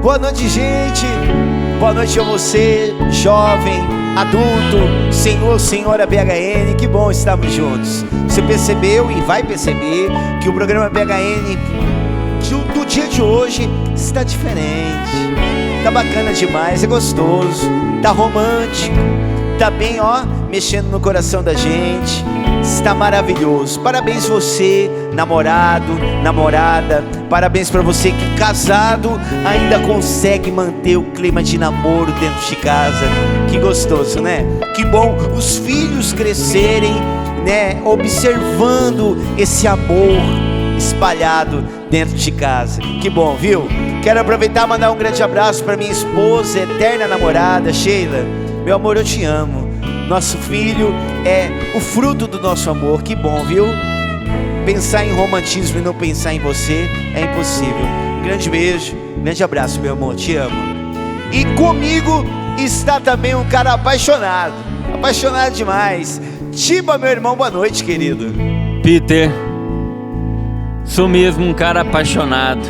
Boa noite, gente. Boa noite a você, jovem, adulto, senhor, senhora BHN. Que bom estarmos juntos. Você percebeu e vai perceber que o programa BHN do dia de hoje está diferente. Tá bacana demais, é gostoso, tá romântico, tá bem, ó, mexendo no coração da gente. Está maravilhoso. Parabéns você, namorado, namorada. Parabéns para você que casado ainda consegue manter o clima de namoro dentro de casa. Que gostoso, né? Que bom os filhos crescerem, né, observando esse amor espalhado dentro de casa. Que bom, viu? Quero aproveitar e mandar um grande abraço para minha esposa, eterna namorada, Sheila. Meu amor, eu te amo. Nosso filho é o fruto do nosso amor. Que bom, viu? Pensar em romantismo e não pensar em você é impossível. Grande beijo, grande abraço, meu amor, te amo. E comigo está também um cara apaixonado, apaixonado demais. Tiba, meu irmão, boa noite, querido. Peter, sou mesmo um cara apaixonado.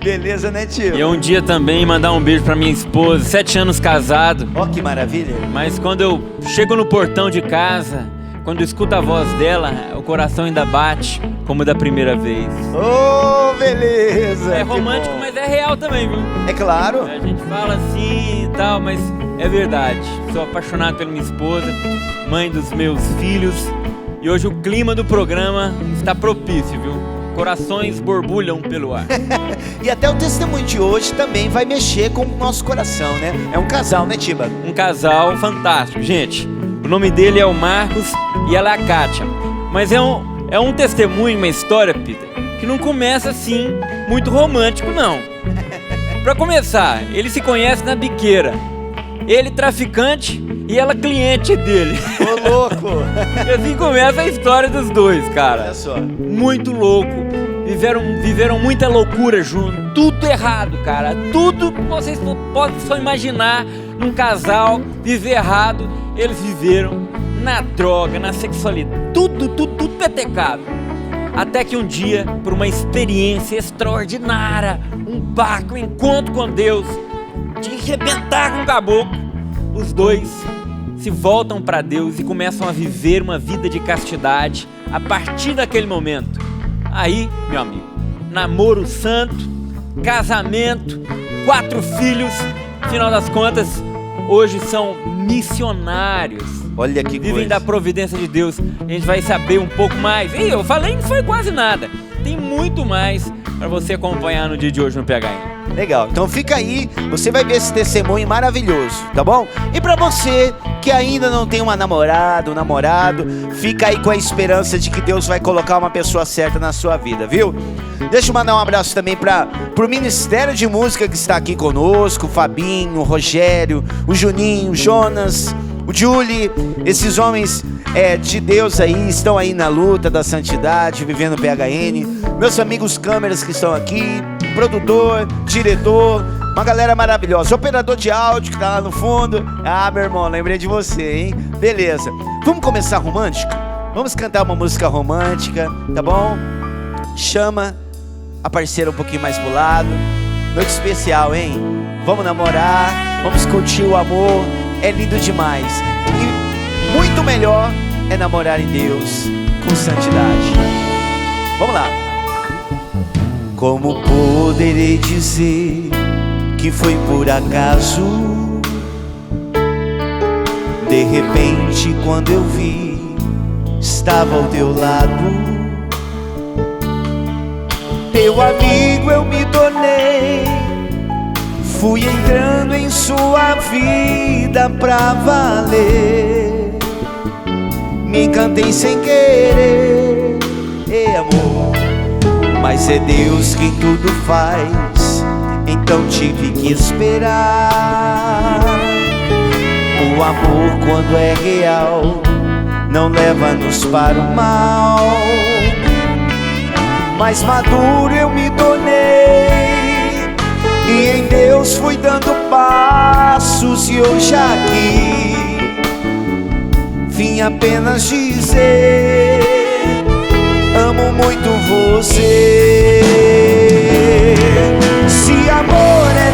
Beleza, né, tio? E um dia também mandar um beijo pra minha esposa, 7 anos casado. Ó, que maravilha. Mas quando eu chego no portão de casa, quando eu escuto a voz dela, o coração ainda bate como da primeira vez. Oh, beleza. É romântico, mas é real também, viu? É claro. A gente fala assim e tal, mas é verdade. Sou apaixonado pela minha esposa, mãe dos meus filhos. E hoje o clima do programa está propício, viu? Corações borbulham pelo ar. E até o testemunho de hoje também vai mexer com o nosso coração, né? É um casal, né, Tiba? Um casal fantástico, gente. O nome dele é o Marcos e ela é a Kátia. Mas é um testemunho, uma história, Peter, que não começa assim muito romântico, não. Pra começar, ele se conhece na biqueira. Ele traficante e ela cliente dele. Ô, louco! E assim começa a história dos dois, cara. Olha só. Muito louco. Viveram muita loucura junto. Tudo errado, cara. Tudo que vocês podem só imaginar num casal viver errado. Eles viveram na droga, na sexualidade. Tudo petecado. Até que um dia, por uma experiência extraordinária, um barco, um encontro com Deus, de arrebentar com o caboclo, os dois se voltam para Deus e começam a viver uma vida de castidade a partir daquele momento. Aí, meu amigo, namoro santo, casamento, 4 filhos, final das contas, hoje são missionários. Olha que Vivem coisa. da providência de Deus. A gente vai saber um pouco mais. E eu falei que não foi quase nada. Tem muito mais para você acompanhar no dia de hoje no PHN. Legal, então fica aí, você vai ver esse testemunho maravilhoso, tá bom? E pra você que ainda não tem uma namorada, um namorado, fica aí com a esperança de que Deus vai colocar uma pessoa certa na sua vida, viu? Deixa eu mandar um abraço também pro Ministério de Música que está aqui conosco, o Fabinho, o Rogério, o Juninho, o Jonas, o Julie, esses homens de Deus aí, estão aí na luta da santidade, vivendo o PHN, meus amigos câmeras que estão aqui, produtor, diretor, uma galera maravilhosa, operador de áudio que tá lá no fundo. Ah, meu irmão, lembrei de você, hein? Beleza, vamos começar romântico? Vamos cantar uma música romântica, tá bom? Chama a parceira um pouquinho mais pro lado. Noite especial, hein? Vamos namorar, vamos curtir o amor, é lindo demais. E muito melhor é namorar em Deus com santidade. Vamos lá. Como poderei dizer que foi por acaso? De repente, quando eu vi, estava ao teu lado. Teu amigo eu me tornei, fui entrando em sua vida pra valer. Me encantei sem querer, amor. Mas é Deus quem tudo faz, então tive que esperar. O amor, quando é real, não leva-nos para o mal. Mais maduro eu me tornei, e em Deus fui dando passos. E hoje aqui vim apenas dizer: amo muito você. Se amor é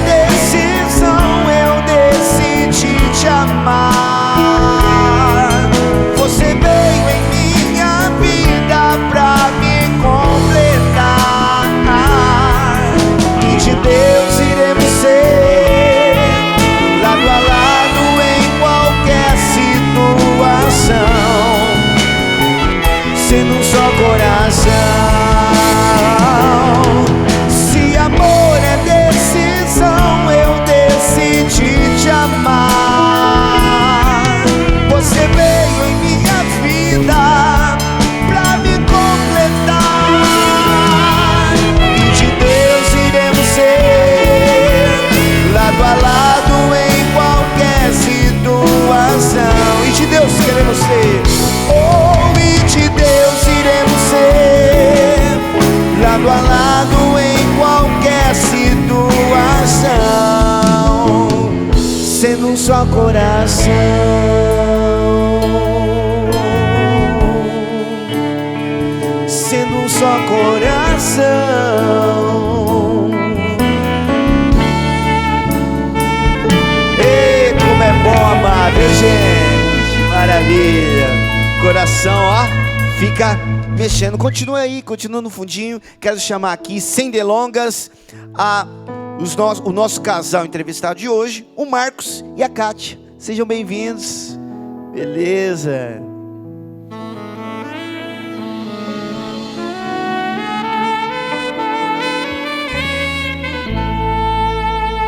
lado em qualquer situação, sendo um só coração, sendo um só coração. Ei, como é bom amar, viu, gente? Maravilha. Coração, ó, fica mexendo. Continua aí, continua no fundinho. Quero chamar aqui, sem delongas, o nosso casal entrevistado de hoje, o Marcos e a Kátia. Sejam bem-vindos. Beleza.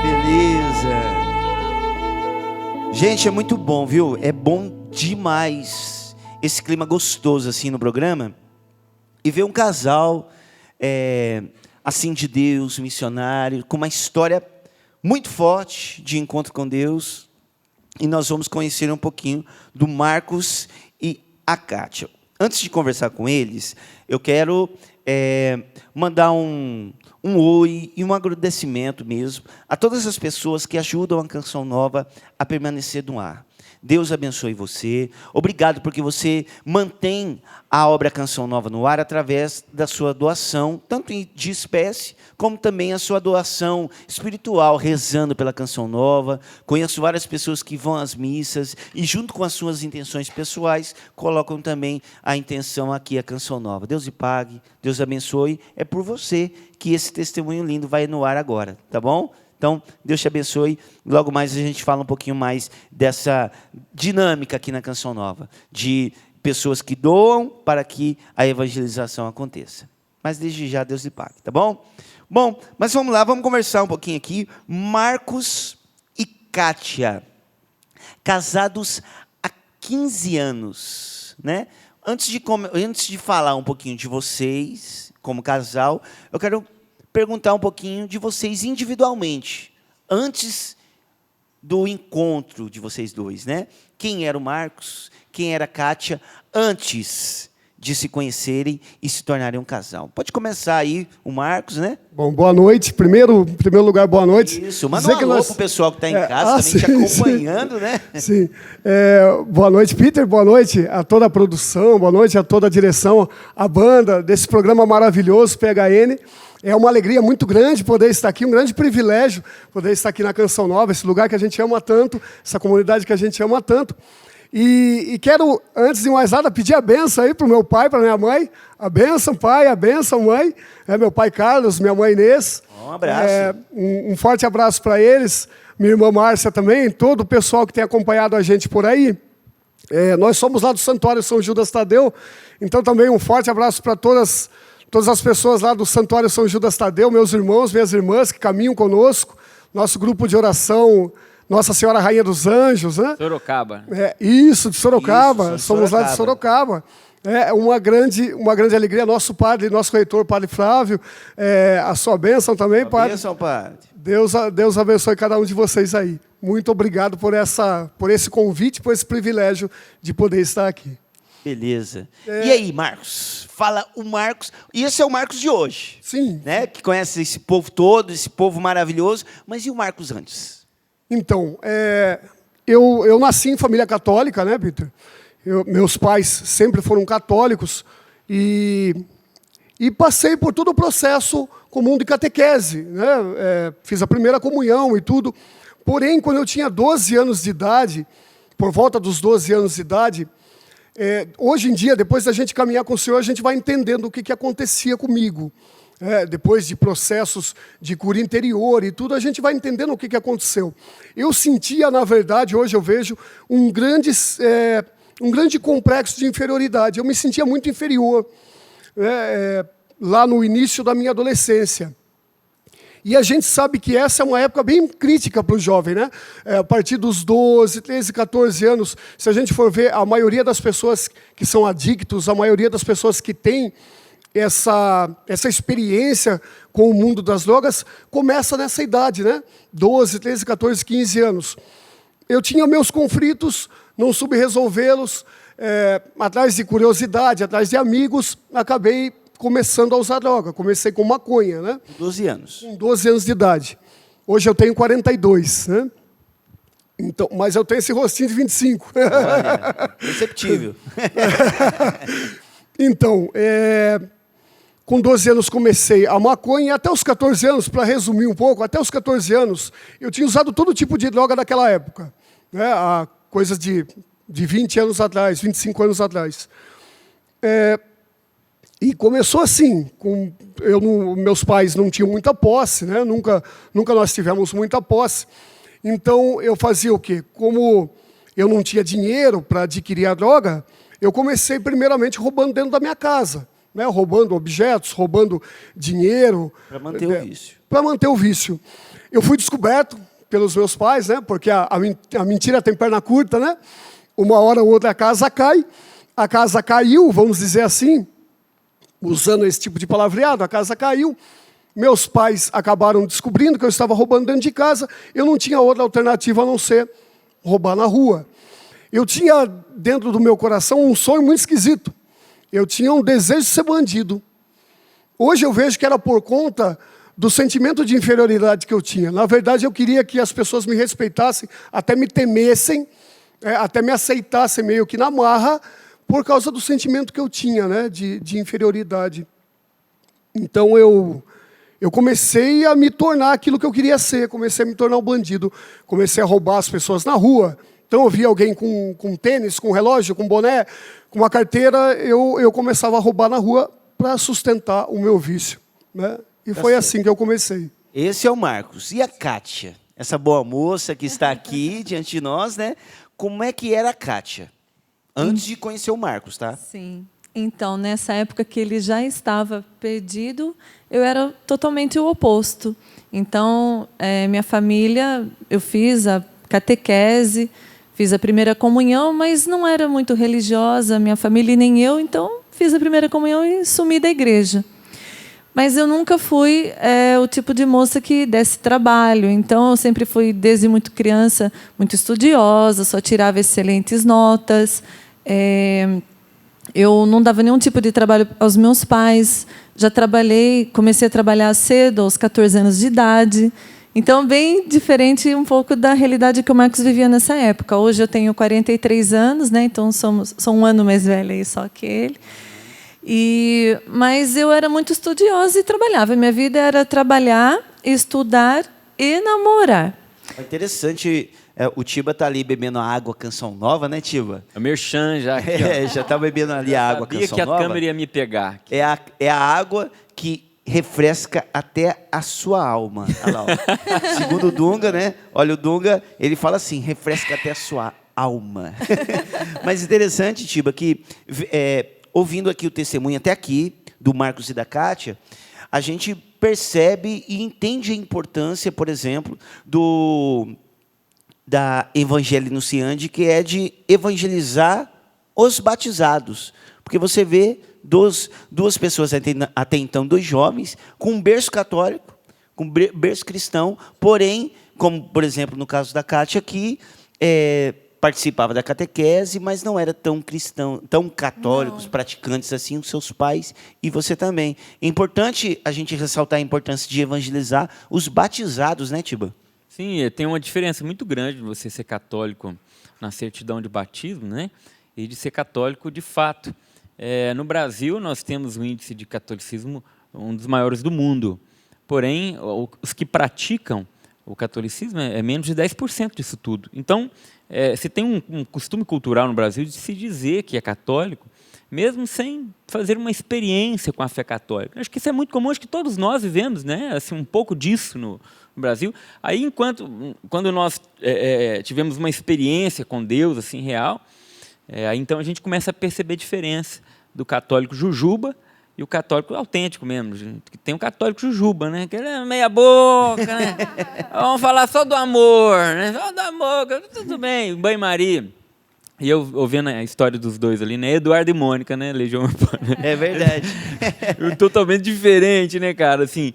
Beleza. Gente, é muito bom, viu? É bom demais esse clima gostoso assim no programa. E ver um casal assim de Deus, missionário, com uma história muito forte de encontro com Deus. E nós vamos conhecer um pouquinho do Marcos e a Kátia. Antes de conversar com eles, eu quero mandar um oi e um agradecimento mesmo a todas as pessoas que ajudam a Canção Nova a permanecer no ar. Deus abençoe você. Obrigado porque você mantém a obra Canção Nova no ar através da sua doação, tanto de espécie, como também a sua doação espiritual, rezando pela Canção Nova. Conheço várias pessoas que vão às missas e, junto com as suas intenções pessoais, colocam também a intenção aqui, a Canção Nova. Deus lhe pague, Deus abençoe. É por você que esse testemunho lindo vai no ar agora, tá bom? Então, Deus te abençoe. Logo mais a gente fala um pouquinho mais dessa dinâmica aqui na Canção Nova, de pessoas que doam para que a evangelização aconteça. Mas desde já Deus lhe pague, tá bom? Bom, mas vamos lá, vamos conversar um pouquinho aqui. Marcos e Kátia, casados há 15 anos, né? Antes de falar um pouquinho de vocês como casal, eu quero perguntar um pouquinho de vocês individualmente, antes do encontro de vocês dois, né? Quem era o Marcos, quem era a Kátia, antes de se conhecerem e se tornarem um casal. Pode começar aí, o Marcos, né? Bom, boa noite. Em primeiro lugar, boa noite. Isso, manda um alô pro pessoal que está em casa, também te acompanhando, né? Sim. Boa noite, Peter. Boa noite a toda a produção, boa noite a toda a direção, a banda desse programa maravilhoso, PHN. É uma alegria muito grande poder estar aqui, um grande privilégio poder estar aqui na Canção Nova, esse lugar que a gente ama tanto, essa comunidade que a gente ama tanto. E quero, antes de mais nada, pedir a benção aí para o meu pai, para a minha mãe. A benção, pai, a benção, mãe. Meu pai Carlos, minha mãe Inês. Um abraço. Um forte abraço para eles. Minha irmã Márcia também, todo o pessoal que tem acompanhado a gente por aí. Nós somos lá do Santuário São Judas Tadeu, então também um forte abraço para todas as pessoas lá do Santuário São Judas Tadeu, meus irmãos, minhas irmãs que caminham conosco, nosso grupo de oração Nossa Senhora Rainha dos Anjos, né? Sorocaba. Isso, de Sorocaba. Isso, Somos lá de Sorocaba. É uma grande alegria. Nosso padre, nosso reitor, Padre Flávio, a sua bênção também, Padre. Bênção, Padre. Deus abençoe cada um de vocês aí. Muito obrigado por esse convite, por esse privilégio de poder estar aqui. Beleza. E aí, Marcos? Fala o Marcos. E esse é o Marcos de hoje. Sim. Né? Que conhece esse povo todo, esse povo maravilhoso. Mas e o Marcos antes? Então, eu nasci em família católica, né, Peter? Meus pais sempre foram católicos e passei por todo o processo comum de catequese, né? Fiz a primeira comunhão e tudo. Porém, quando eu tinha 12 anos de idade, por volta dos 12 anos de idade, hoje em dia, depois da gente caminhar com o Senhor, a gente vai entendendo o que acontecia comigo. Depois de processos de cura interior e tudo, a gente vai entendendo o que aconteceu. Eu sentia, na verdade, hoje eu vejo, um grande complexo de inferioridade. Eu me sentia muito inferior lá no início da minha adolescência. E a gente sabe que essa é uma época bem crítica para o jovem, né? A partir dos 12, 13, 14 anos, se a gente for ver, a maioria das pessoas que são adictos, a maioria das pessoas que têm essa experiência com o mundo das drogas, começa nessa idade, né? 12, 13, 14, 15 anos. Eu tinha meus conflitos, não soube resolvê-los, atrás de curiosidade, atrás de amigos, acabei começando a usar droga. Comecei com maconha, né? 12 anos. Com 12 anos de idade. Hoje eu tenho 42, né? Então, mas eu tenho esse rostinho de 25. Olha, perceptível. Então, com 12 anos comecei a maconha e até os 14 anos, para resumir um pouco, até os 14 anos, eu tinha usado todo tipo de droga daquela época. Né? Há coisas de 20 anos atrás, 25 anos atrás. E começou assim, meus pais não tinham muita posse, né? Nunca nós tivemos muita posse. Então, eu fazia o quê? Como eu não tinha dinheiro para adquirir a droga, eu comecei primeiramente roubando dentro da minha casa, né? Roubando objetos, roubando dinheiro. Para manter o vício. Para manter o vício. Eu fui descoberto pelos meus pais, né? Porque a mentira tem perna curta, né? Uma hora ou outra a casa cai. A casa caiu, vamos dizer assim, usando esse tipo de palavreado, a casa caiu. Meus pais acabaram descobrindo que eu estava roubando dentro de casa. Eu não tinha outra alternativa a não ser roubar na rua. Eu tinha dentro do meu coração um sonho muito esquisito. Eu tinha um desejo de ser bandido. Hoje eu vejo que era por conta do sentimento de inferioridade que eu tinha. Na verdade, eu queria que as pessoas me respeitassem, até me temessem, até me aceitassem meio que na marra, por causa do sentimento que eu tinha, né, de inferioridade. Então, eu comecei a me tornar aquilo que eu queria ser, comecei a me tornar um bandido, comecei a roubar as pessoas na rua. Então, eu via alguém com tênis, com relógio, com boné, com uma carteira, eu começava a roubar na rua para sustentar o meu vício. Né? E foi assim que eu comecei. Esse é o Marcos. E a Kátia? Essa boa moça que está aqui diante de nós, né? Como é que era a Kátia? Antes de conhecer o Marcos, tá? Sim. Então, nessa época que ele já estava perdido, eu era totalmente o oposto. Então, minha família, eu fiz a catequese, fiz a primeira comunhão, mas não era muito religiosa, minha família e nem eu, então fiz a primeira comunhão e sumi da igreja. Mas eu nunca fui o tipo de moça que desse trabalho. Então, eu sempre fui, desde muito criança, muito estudiosa, só tirava excelentes notas. Eu não dava nenhum tipo de trabalho aos meus pais. Já comecei a trabalhar cedo, aos 14 anos de idade. Então, bem diferente um pouco da realidade que o Marcos vivia nessa época. Hoje eu tenho 43 anos, né? Então sou um ano mais velha aí só que ele. Mas eu era muito estudiosa e trabalhava. Minha vida era trabalhar, estudar e namorar. É interessante, o Tiba tá ali bebendo a água Canção Nova, né, Tiba? É o merchan já aqui, ó. Já tá bebendo ali a água Canção Nova. Sabia que a câmera ia me pegar. É a água que refresca até a sua alma. Olha lá, ó. Segundo o Dunga, né? Olha, o Dunga, ele fala assim, refresca até a sua alma. Mas interessante, Tiba, que ouvindo aqui o testemunho até aqui, do Marcos e da Kátia, a gente percebe e entende a importância, por exemplo, da Evangelho Nunciande, que é de evangelizar os batizados. Porque você vê duas pessoas, até então, dois jovens, com um berço católico, com um berço cristão, porém, como, por exemplo, no caso da Kátia aqui, participava da catequese, mas não era tão cristão, tão católicos, praticantes assim, os seus pais e você também. É importante a gente ressaltar a importância de evangelizar os batizados, né, Tiba? Sim, tem uma diferença muito grande de você ser católico na certidão de batismo, né, e de ser católico de fato. No Brasil, nós temos um índice de catolicismo um dos maiores do mundo. Porém, os que praticam o catolicismo é menos de 10% disso tudo. Então, se tem um costume cultural no Brasil de se dizer que é católico, mesmo sem fazer uma experiência com a fé católica. Acho que isso é muito comum, acho que todos nós vivemos, né, assim, um pouco disso no Brasil. Aí, quando nós tivemos uma experiência com Deus assim, real, aí, então a gente começa a perceber a diferença do católico jujuba e o católico autêntico mesmo. Tem um católico jujuba, né? Que é meia boca, né? Vamos falar só do amor, né? Só do amor, tudo bem, banho-maria. E eu ouvindo a história dos dois ali, né? Eduardo e Mônica, né? Legião Urbana. É verdade. Totalmente diferente, né, cara? Assim,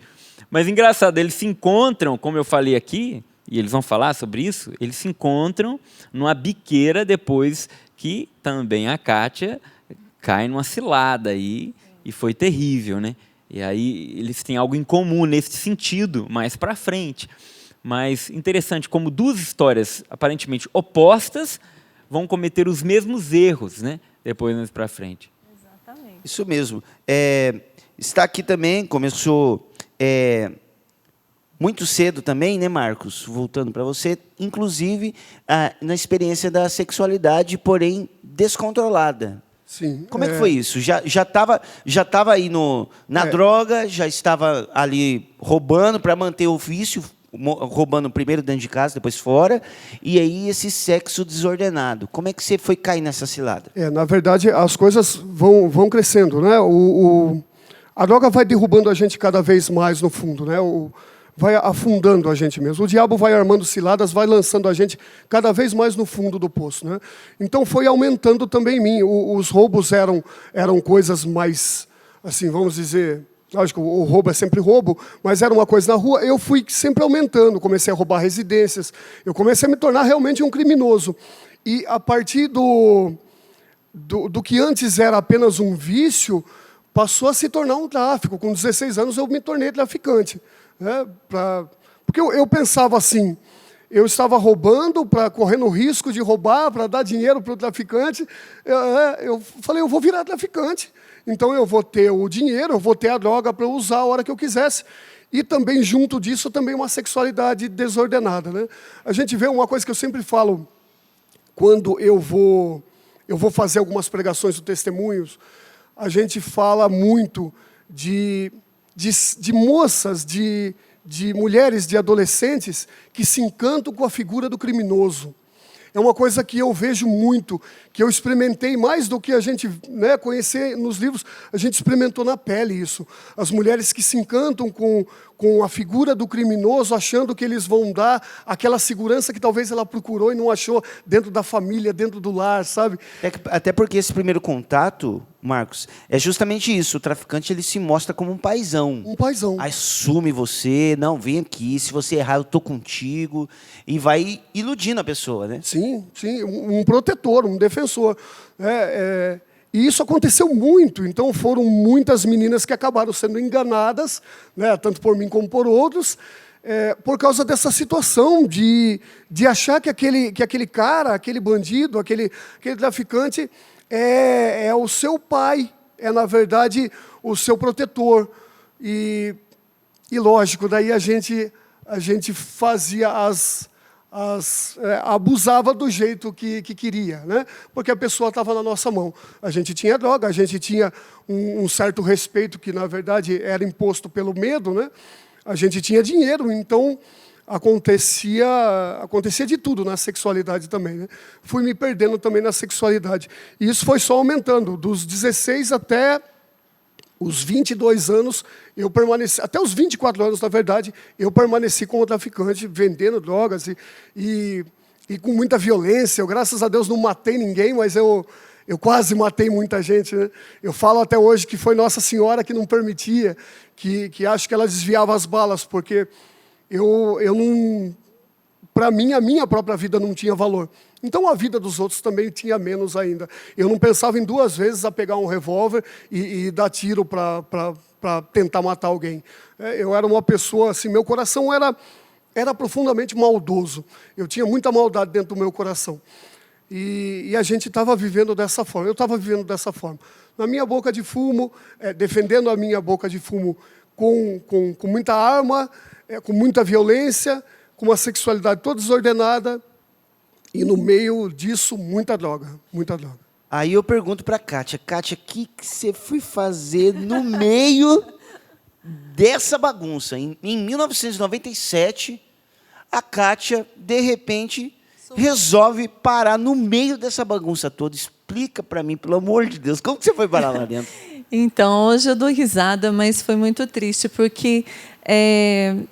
mas engraçado, eles se encontram, como eu falei aqui, e eles vão falar sobre isso, eles se encontram numa biqueira depois que também a Kátia cai numa cilada aí e foi terrível, né? E aí eles têm algo em comum nesse sentido, mais para frente. Mas interessante como duas histórias aparentemente opostas vão cometer os mesmos erros, né? Depois mais para frente. Exatamente. Isso mesmo. Está aqui também, começou muito cedo também, né, Marcos? Voltando para você, inclusive na experiência da sexualidade, porém descontrolada. Sim. Como é que foi isso? Já estava aí na droga, já estava ali roubando para manter o vício, roubando primeiro dentro de casa, depois fora, e aí esse sexo desordenado. Como é que você foi cair nessa cilada? Na verdade, as coisas vão crescendo, né? A droga vai derrubando a gente cada vez mais no fundo, né? Vai afundando a gente mesmo. O diabo vai armando ciladas, vai lançando a gente cada vez mais no fundo do poço, né? Então foi aumentando também em mim. Os roubos eram coisas mais, assim, vamos dizer, lógico, o roubo é sempre roubo, mas era uma coisa na rua. Eu fui sempre aumentando, comecei a roubar residências, eu comecei a me tornar realmente um criminoso. E a partir do que antes era apenas um vício, passou a se tornar um tráfico. Com 16 anos eu me tornei traficante. Porque eu pensava assim, eu estava roubando, correndo o risco de roubar, para dar dinheiro para o traficante. Eu falei, eu vou virar traficante. Então eu vou ter o dinheiro, eu vou ter a droga para usar a hora que eu quisesse. E também, junto disso, também uma sexualidade desordenada, né? A gente vê uma coisa que eu sempre falo, quando eu vou fazer algumas pregações ou testemunhos, a gente fala muito de moças, de mulheres, de adolescentes que se encantam com a figura do criminoso. É uma coisa que eu vejo muito, que eu experimentei mais do que a gente conhecer nos livros, a gente experimentou na pele isso. As mulheres que se encantam com a figura do criminoso, achando que eles vão dar aquela segurança que talvez ela procurou e não achou dentro da família, dentro do lar, sabe? Até porque esse primeiro contato, Marcos, é justamente isso. O traficante ele se mostra como um paizão. Um paizão. Assume você, não, vem aqui, se você errar eu tô contigo. E vai iludindo a pessoa, né? Sim, um protetor, um defensor. E isso aconteceu muito, então foram muitas meninas que acabaram sendo enganadas, né, tanto por mim como por outros, por causa dessa situação de achar que aquele cara, aquele bandido, aquele traficante é o seu pai, é na verdade o seu protetor. E lógico, daí a gente fazia abusava do jeito que queria, né? Porque a pessoa estava na nossa mão. A gente tinha droga, a gente tinha um certo respeito que, na verdade, era imposto pelo medo, né? A gente tinha dinheiro, então acontecia de tudo na sexualidade também, né? Fui me perdendo também na sexualidade. E isso foi só aumentando, dos 16 até os 22 anos, eu permaneci, até os 24 anos, na verdade, eu permaneci como traficante, vendendo drogas e com muita violência. Eu, graças a Deus, não matei ninguém, mas eu quase matei muita gente, né? Eu falo até hoje que foi Nossa Senhora que não permitia, que acho que ela desviava as balas, porque eu não... Para mim, a minha própria vida não tinha valor. Então, a vida dos outros também tinha menos ainda. Eu não pensava em duas vezes a pegar um revólver e dar tiro para tentar matar alguém. Eu era uma pessoa, assim, meu coração era profundamente maldoso. Eu tinha muita maldade dentro do meu coração. E a gente estava vivendo dessa forma. Eu estava vivendo dessa forma. Na minha boca de fumo, defendendo a minha boca de fumo com muita arma, com muita violência, com uma sexualidade toda desordenada, e no meio disso, muita droga, muita droga. Aí eu pergunto para a Kátia, o que você foi fazer no meio dessa bagunça? Em 1997, a Kátia, de repente, resolve parar no meio dessa bagunça toda. Explica para mim, pelo amor de Deus, como que você foi parar lá dentro? Então, hoje eu dou risada, mas foi muito triste, porque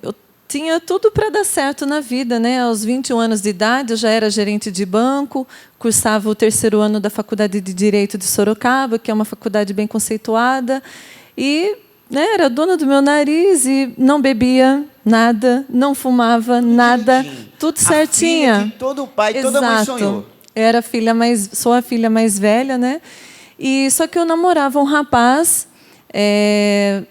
eu tinha tudo para dar certo na vida, né? Aos 21 anos de idade, eu já era gerente de banco, cursava o 3º ano da Faculdade de Direito de Sorocaba, que é uma faculdade bem conceituada, e era dona do meu nariz e não bebia nada, não fumava nada, tudo certinho. A filha de todo pai, toda mãe sonhou. Sou a filha mais velha, né? E só que eu namorava um rapaz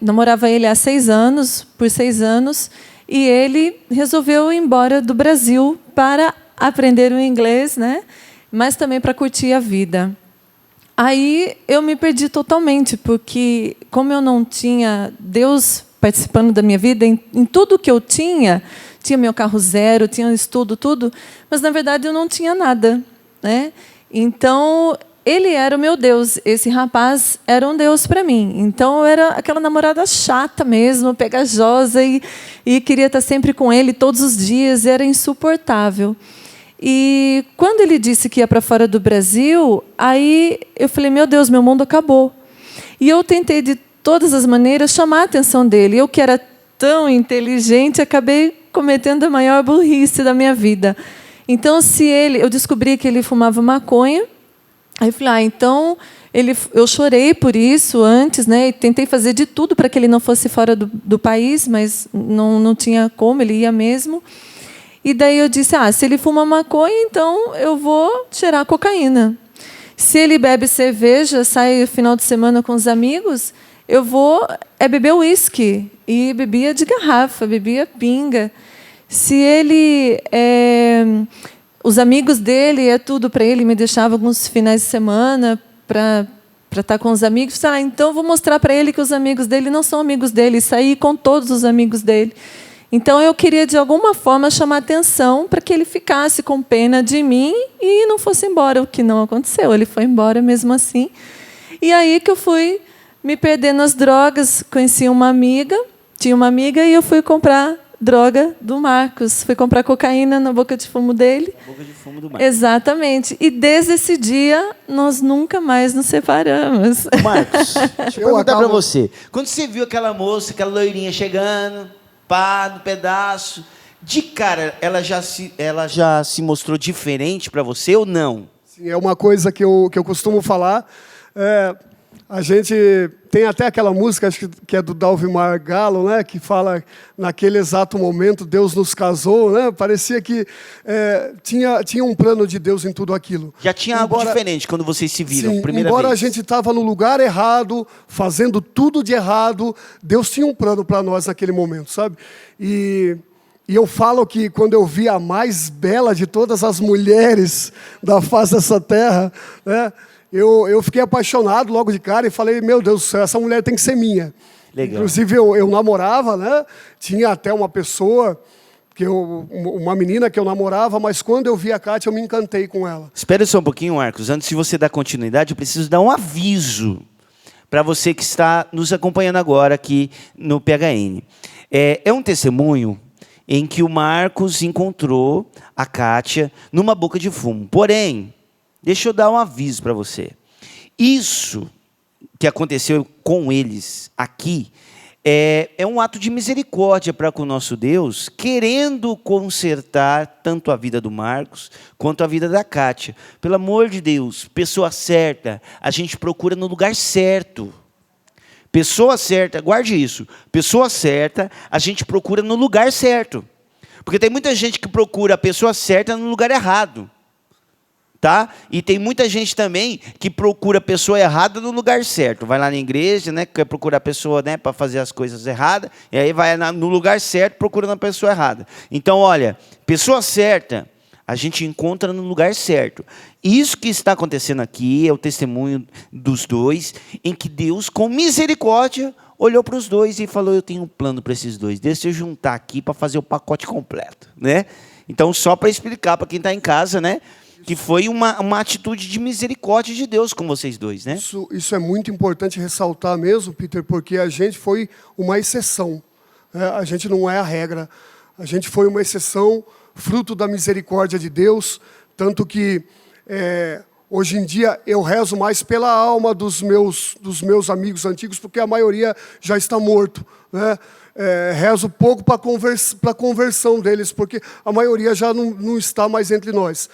namorava ele há 6 anos, por 6 anos, e ele resolveu ir embora do Brasil para aprender o inglês, né? Mas também para curtir a vida. Aí eu me perdi totalmente, porque como eu não tinha Deus participando da minha vida, em tudo que eu tinha meu carro zero, tinha um estudo, tudo, mas na verdade eu não tinha nada, né? Então ele era o meu Deus, esse rapaz era um Deus para mim. Então eu era aquela namorada chata mesmo, pegajosa, e queria estar sempre com ele todos os dias, era insuportável. E quando ele disse que ia para fora do Brasil, aí eu falei, meu Deus, meu mundo acabou. E eu tentei de todas as maneiras chamar a atenção dele. Eu que era tão inteligente, acabei cometendo a maior burrice da minha vida. Então, eu descobri que ele fumava maconha. Aí eu falei, então eu chorei por isso antes, né? E tentei fazer de tudo para que ele não fosse fora do país, mas não tinha como, ele ia mesmo. E daí eu disse, se ele fuma maconha, então eu vou cheirar cocaína. Se ele bebe cerveja, sai no final de semana com os amigos, eu vou beber uísque. E bebia de garrafa, bebia pinga. Se ele... os amigos dele, tudo para ele, me deixava alguns finais de semana para estar com os amigos. Então vou mostrar para ele que os amigos dele não são amigos dele, sair com todos os amigos dele. Então eu queria, de alguma forma, chamar atenção para que ele ficasse com pena de mim e não fosse embora, o que não aconteceu. Ele foi embora mesmo assim. E aí que eu fui me perder nas drogas. Conheci uma amiga, tinha uma amiga, e eu fui comprar droga do Marcos. Fui comprar cocaína na boca de fumo dele. Boca de fumo do Marcos. Exatamente. E desde esse dia, nós nunca mais nos separamos. Marcos, deixa eu perguntar para você. Quando você viu aquela moça, aquela loirinha chegando... pá, no pedaço. De cara, ela já se mostrou diferente para você ou não? Sim, é uma coisa que eu costumo falar. A gente tem até aquela música, acho que é do Dalvimar Galo, né, que fala, naquele exato momento, Deus nos casou, né? Parecia que tinha um plano de Deus em tudo aquilo. Já tinha algo diferente quando vocês se viram, sim, primeira embora vez. a gente estava no lugar errado, fazendo tudo de errado, Deus tinha um plano para nós naquele momento, sabe? E eu falo que quando eu vi a mais bela de todas as mulheres da face dessa terra, né, eu fiquei apaixonado logo de cara e falei, meu Deus do céu, essa mulher tem que ser minha. Legal. Inclusive, eu namorava, né? Tinha até uma pessoa, uma menina que eu namorava, mas quando eu vi a Kátia, eu me encantei com ela. Espera só um pouquinho, Marcos. Antes de você dar continuidade, eu preciso dar um aviso para você que está nos acompanhando agora aqui no PHN. É um testemunho em que o Marcos encontrou a Kátia numa boca de fumo. Porém, deixa eu dar um aviso para você. Isso que aconteceu com eles aqui é um ato de misericórdia para com o nosso Deus, querendo consertar tanto a vida do Marcos quanto a vida da Kátia. Pelo amor de Deus, pessoa certa, a gente procura no lugar certo. Pessoa certa, guarde isso. Pessoa certa, a gente procura no lugar certo. Porque tem muita gente que procura a pessoa certa no lugar errado. Tá? E tem muita gente também que procura a pessoa errada no lugar certo. Vai lá na igreja, né, quer procurar a pessoa, né, para fazer as coisas erradas, e aí vai no lugar certo procurando a pessoa errada. Então, olha, pessoa certa, a gente encontra no lugar certo. Isso que está acontecendo aqui é o testemunho dos dois, em que Deus, com misericórdia, olhou para os dois e falou, eu tenho um plano para esses dois, deixa eu juntar aqui para fazer o pacote completo. Né? Então, só para explicar para quem está em casa, né, que foi uma atitude de misericórdia de Deus com vocês dois, né? Isso é muito importante ressaltar mesmo, Peter, porque a gente foi uma exceção. A gente não é a regra. A gente foi uma exceção, fruto da misericórdia de Deus, tanto que hoje em dia eu rezo mais pela alma dos meus amigos antigos, porque a maioria já está morto, né? Rezo pouco para a conversão deles, porque a maioria já não está mais entre nós.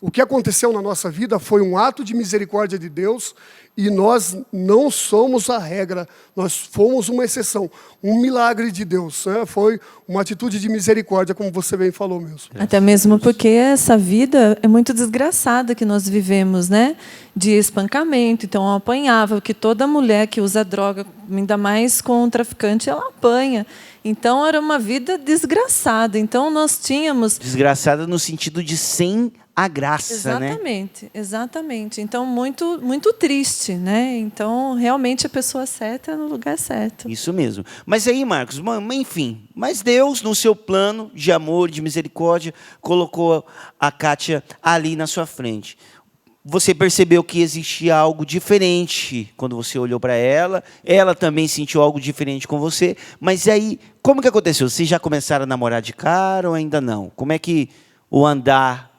O que aconteceu na nossa vida foi um ato de misericórdia de Deus e nós não somos a regra, nós fomos uma exceção, um milagre de Deus, né? Foi uma atitude de misericórdia, como você bem falou mesmo. Até mesmo porque essa vida é muito desgraçada que nós vivemos, né? De espancamento, então eu apanhava, porque toda mulher que usa droga, ainda mais com um traficante, ela apanha. Então era uma vida desgraçada. Então nós tínhamos... Desgraçada no sentido de sem a graça, né? Exatamente, exatamente. Então muito, muito triste, né? Então realmente a pessoa certa é no lugar certo. Isso mesmo. Mas aí, Marcos, enfim, mas Deus, no seu plano de amor, de misericórdia, colocou a Kátia ali na sua frente. Você percebeu que existia algo diferente quando você olhou para ela. Ela também sentiu algo diferente com você. Mas aí, como que aconteceu? Vocês já começaram a namorar de cara ou ainda não? Como é que o andar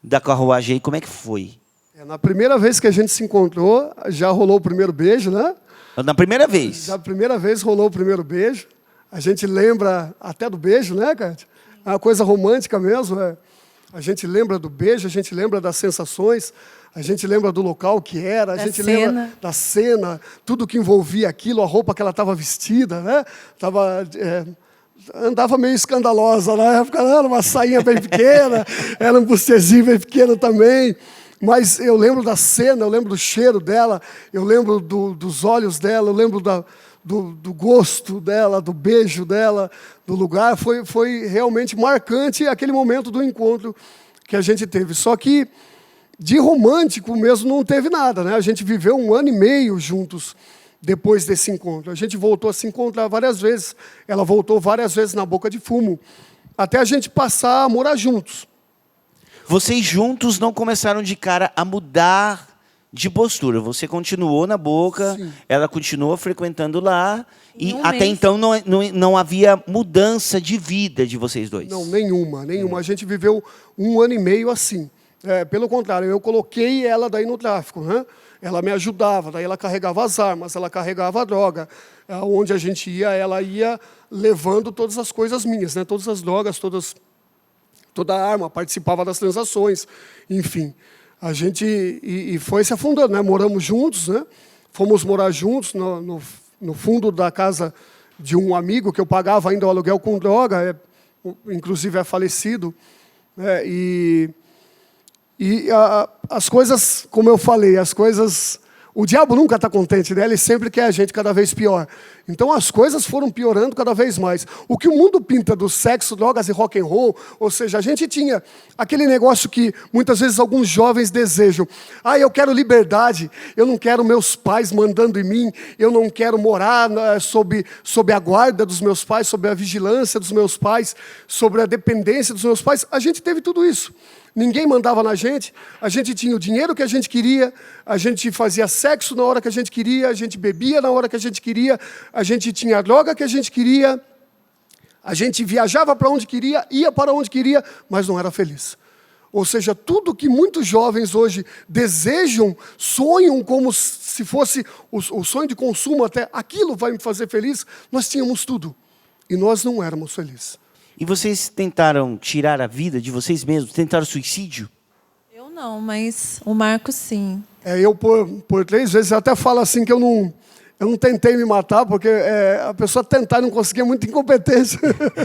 da carruagem aí, como é que foi? Na primeira vez que a gente se encontrou, já rolou o primeiro beijo, né? Na primeira vez? Na primeira vez rolou o primeiro beijo. A gente lembra até do beijo, né, Kátia? É uma coisa romântica mesmo. A gente lembra do beijo, a gente lembra das sensações, a gente lembra do local que era, a gente lembra da cena, tudo que envolvia aquilo, a roupa que ela estava vestida, né? Andava meio escandalosa na época, era uma sainha bem pequena, era um bustezinho bem pequeno também. Mas eu lembro da cena, eu lembro do cheiro dela, eu lembro dos olhos dela, eu lembro do gosto dela, do beijo dela, do lugar. Foi realmente marcante aquele momento do encontro que a gente teve. Só que de romântico mesmo não teve nada, né? A gente viveu 1 ano e meio juntos depois desse encontro. A gente voltou a se encontrar várias vezes. Ela voltou várias vezes na Boca de Fumo, até a gente passar a morar juntos. Vocês juntos não começaram de cara a mudar de postura. Você continuou na Boca, sim, ela continuou frequentando lá, e até então não havia mudança de vida de vocês dois? Não, nenhuma. A gente viveu 1 ano e meio assim. Pelo contrário, eu coloquei ela daí no tráfico, né? Ela me ajudava, daí ela carregava as armas, ela carregava a droga. Onde a gente ia, ela ia levando todas as coisas minhas, né? Todas as drogas, toda a arma, participava das transações, enfim. A gente e foi se afundando, né? Moramos juntos, né? Fomos morar juntos no fundo da casa de um amigo que eu pagava ainda o aluguel com droga, inclusive é falecido, né? As coisas, como eu falei, o diabo nunca está contente, né? Ele sempre quer a gente cada vez pior. Então as coisas foram piorando cada vez mais. O que o mundo pinta do sexo, drogas e rock and roll, ou seja, a gente tinha aquele negócio que muitas vezes alguns jovens desejam. Eu quero liberdade, eu não quero meus pais mandando em mim, eu não quero morar sob a guarda dos meus pais, sob a vigilância dos meus pais, sobre a dependência dos meus pais. A gente teve tudo isso. Ninguém mandava na gente, a gente tinha o dinheiro que a gente queria, a gente fazia sexo na hora que a gente queria, a gente bebia na hora que a gente queria, a gente tinha a droga que a gente queria, a gente viajava para onde queria, ia para onde queria, mas não era feliz. Ou seja, tudo que muitos jovens hoje desejam, sonham como se fosse o sonho de consumo, até aquilo vai me fazer feliz, nós tínhamos tudo e nós não éramos felizes. E vocês tentaram tirar a vida de vocês mesmos? Tentaram suicídio? Eu não, mas o Marcos sim. Eu por 3 vezes, eu até falo assim que eu não tentei me matar, porque a pessoa tentar e não conseguir é muita incompetência.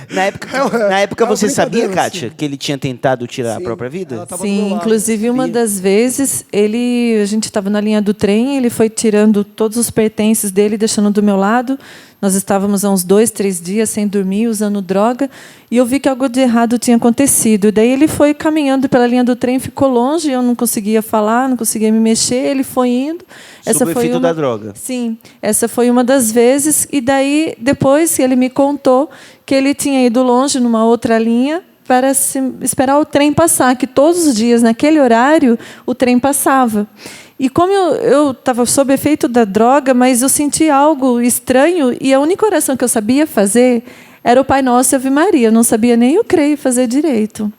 Na época você sabia, Kátia, que ele tinha tentado tirar a própria vida? Sim, inclusive uma das vezes, a gente estava na linha do trem, ele foi tirando todos os pertences dele, deixando do meu lado. Nós estávamos há uns 2, 3 dias sem dormir, usando droga, e eu vi que algo de errado tinha acontecido. Daí ele foi caminhando pela linha do trem, ficou longe, eu não conseguia falar, não conseguia me mexer, ele foi indo. Sob o efeito da droga. Sim, essa foi uma das vezes, e daí, depois, ele me contou que ele tinha ido longe, numa outra linha, para esperar o trem passar, que todos os dias, naquele horário, o trem passava. E como eu estava sob efeito da droga, mas eu senti algo estranho, e a única oração que eu sabia fazer era o Pai Nosso e Ave Maria. Eu não sabia nem o creio fazer direito,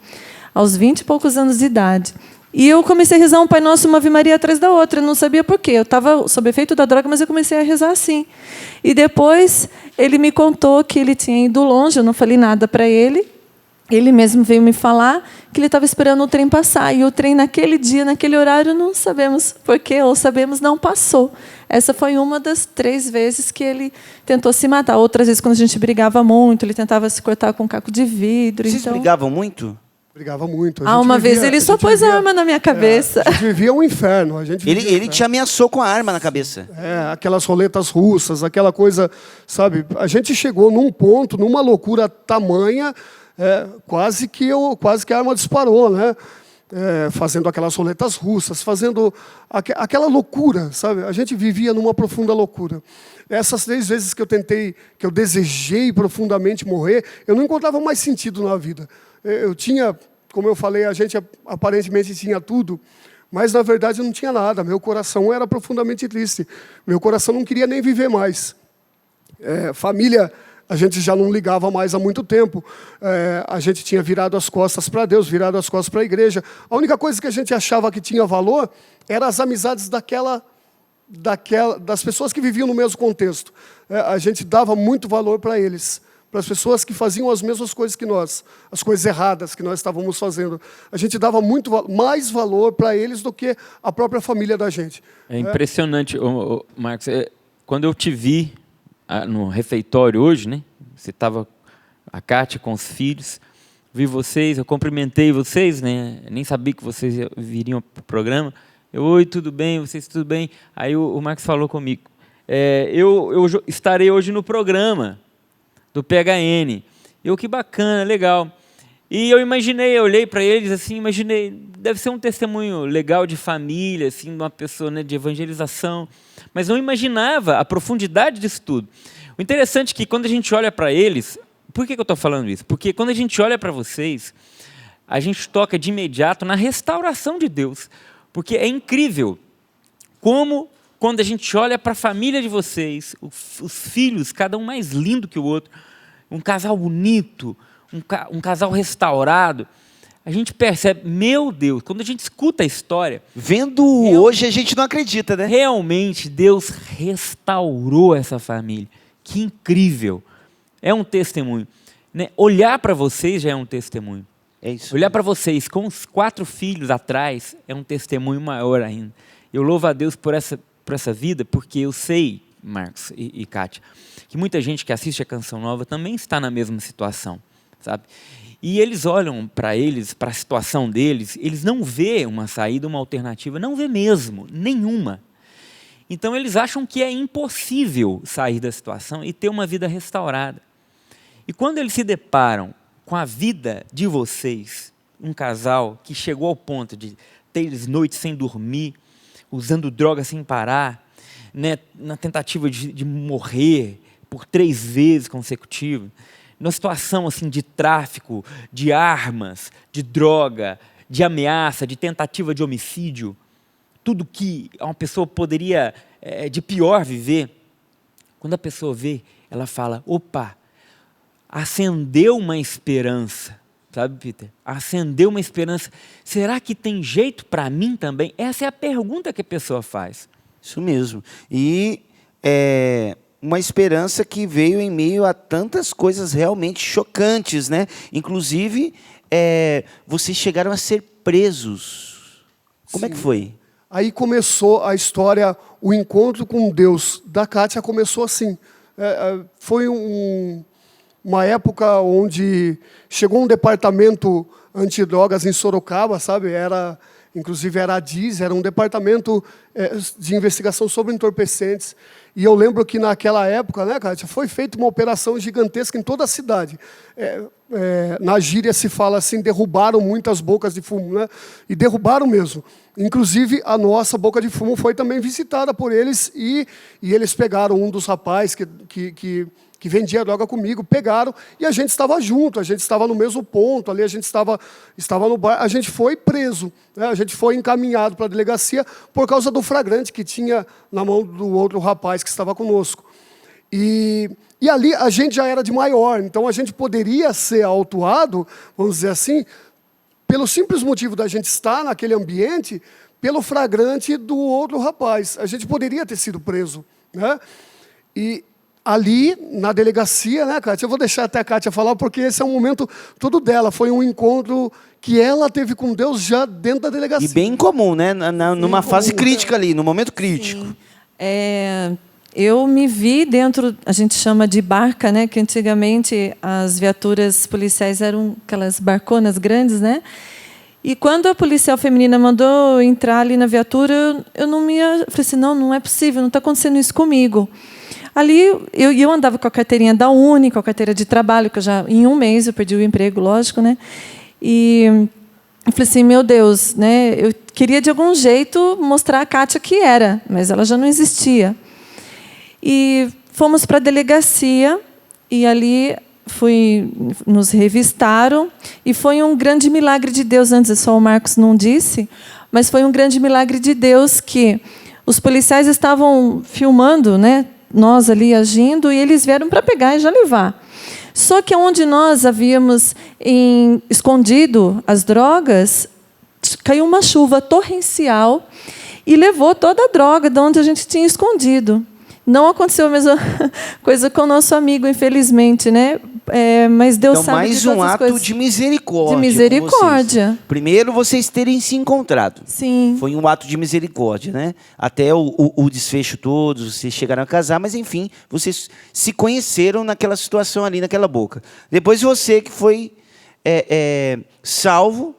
aos 20 e poucos anos de idade. E eu comecei a rezar um Pai Nosso e uma Ave Maria atrás da outra. Eu não sabia por quê. Eu estava sob efeito da droga, mas eu comecei a rezar assim. E depois ele me contou que ele tinha ido longe, eu não falei nada para ele. ele mesmo veio me falar que ele estava esperando o trem passar. E o trem, naquele dia, naquele horário, não sabemos por quê, ou sabemos, não passou. Essa foi uma das 3 vezes que ele tentou se matar. Outras vezes, quando a gente brigava muito, ele tentava se cortar com um caco de vidro. Vocês então... brigavam muito? Brigava muito. Uma vez ele só pôs a arma na minha cabeça. A gente vivia um inferno. Ele te ameaçou com a arma na cabeça. Aquelas roletas russas, aquela coisa, sabe? A gente chegou num ponto, numa loucura tamanha, quase que a arma disparou, né? Fazendo aquelas roletas russas, fazendo aquela loucura, sabe? A gente vivia numa profunda loucura. Essas 3 vezes que eu desejei profundamente morrer, eu não encontrava mais sentido na vida. Eu tinha, como eu falei, a gente aparentemente tinha tudo, mas na verdade eu não tinha nada. Meu coração era profundamente triste. Meu coração não queria nem viver mais. Família, a gente já não ligava mais há muito tempo. A gente tinha virado as costas para Deus, virado as costas para a igreja. A única coisa que a gente achava que tinha valor eram as amizades das pessoas que viviam no mesmo contexto. A gente dava muito valor para eles, para as pessoas que faziam as mesmas coisas que nós, as coisas erradas que nós estávamos fazendo. A gente dava mais valor para eles do que a própria família da gente. É impressionante, Marcos. Quando eu te vi no refeitório hoje, né? Você estava, a Kátia com os filhos, vi vocês, eu cumprimentei vocês, né? Nem sabia que vocês viriam para o programa. Oi, tudo bem? Vocês tudo bem? Aí o Marcos falou comigo. Eu estarei hoje no programa do PHN. Que bacana, legal. E eu olhei para eles assim, imaginei, deve ser um testemunho legal de família, assim, de uma pessoa, né, de evangelização, mas não imaginava a profundidade disso tudo. O interessante é que quando a gente olha para eles, por que eu estou falando isso? Porque quando a gente olha para vocês, a gente toca de imediato na restauração de Deus, porque é incrível como, quando a gente olha para a família de vocês, os filhos, cada um mais lindo que o outro, um casal bonito, um casal restaurado, a gente percebe, meu Deus, quando a gente escuta a história... Vendo hoje, a gente não acredita, né? Realmente, Deus restaurou essa família. Que incrível. É um testemunho. Né? Olhar para vocês já é um testemunho. É isso. Olhar para vocês com os 4 filhos atrás é um testemunho maior ainda. Eu louvo a Deus por essa vida, porque eu sei, Marcos e Kátia, que muita gente que assiste a Canção Nova também está na mesma situação, sabe? E eles olham para a situação deles, eles não vê uma saída, uma alternativa, não vê mesmo, nenhuma. Então eles acham que é impossível sair da situação e ter uma vida restaurada. E quando eles se deparam com a vida de vocês, um casal que chegou ao ponto de ter noites sem dormir, usando droga sem parar, né, na tentativa de morrer por 3 vezes consecutivas, numa situação assim, de tráfico, de armas, de droga, de ameaça, de tentativa de homicídio, tudo que uma pessoa poderia de pior viver, quando a pessoa vê, ela fala, opa, acendeu uma esperança, sabe, Peter? Acendeu uma esperança. Será que tem jeito para mim também? Essa é a pergunta que a pessoa faz. Isso mesmo. E uma esperança que veio em meio a tantas coisas realmente chocantes, né? Inclusive, vocês chegaram a ser presos. Como é que foi? Aí começou a história, o encontro com Deus da Kátia começou assim. Foi uma época onde chegou um departamento antidrogas em Sorocaba, sabe? Inclusive era a DIS, era um departamento de investigação sobre entorpecentes. E eu lembro que naquela época, né, Kátia, foi feita uma operação gigantesca em toda a cidade. Na gíria se fala assim, derrubaram muitas bocas de fumo, né? E derrubaram mesmo. Inclusive, a nossa boca de fumo foi também visitada por eles e eles pegaram um dos rapazes que vendia droga comigo, pegaram, e a gente estava junto, a gente estava no mesmo ponto, ali a gente estava no bar, a gente foi preso, né? A gente foi encaminhado para a delegacia por causa do flagrante que tinha na mão do outro rapaz que estava conosco. E ali a gente já era de maior, então a gente poderia ser autuado, vamos dizer assim, pelo simples motivo da gente estar naquele ambiente, pelo flagrante do outro rapaz. A gente poderia ter sido preso, né? E ali na delegacia, né, Kátia? Eu vou deixar até a Kátia falar, porque esse é um momento todo dela. Foi um encontro que ela teve com Deus já dentro da delegacia. E bem comum, né? Numa fase crítica ali, no momento crítico. Sim. Eu me vi dentro, a gente chama de barca, né? Que antigamente as viaturas policiais eram aquelas barconas grandes, né? E quando a policial feminina mandou entrar ali na viatura, eu falei assim, não é possível, não está acontecendo isso comigo. Ali eu andava com a carteirinha da Uni, com a carteira de trabalho, que em um mês eu perdi o emprego, lógico, né? E eu falei assim, meu Deus, né? Eu queria de algum jeito mostrar a Kátia que era, mas ela já não existia. E fomos para a delegacia e ali nos revistaram e foi um grande milagre de Deus. Antes só o Marcos não disse, mas foi um grande milagre de Deus que os policiais estavam filmando, né? Nós ali agindo e eles vieram para pegar e já levar. Só que onde nós havíamos escondido as drogas, caiu uma chuva torrencial e levou toda a droga de onde a gente tinha escondido. Não aconteceu a mesma coisa com o nosso amigo, infelizmente, né? Mas Deus sabe de todas as coisas. Então, mais um ato de misericórdia. De misericórdia. Primeiro, vocês terem se encontrado. Sim. Foi um ato de misericórdia, né? Até o desfecho todo, vocês chegaram a casar, mas, enfim, vocês se conheceram naquela situação ali, naquela boca. Depois, você que foi salvo,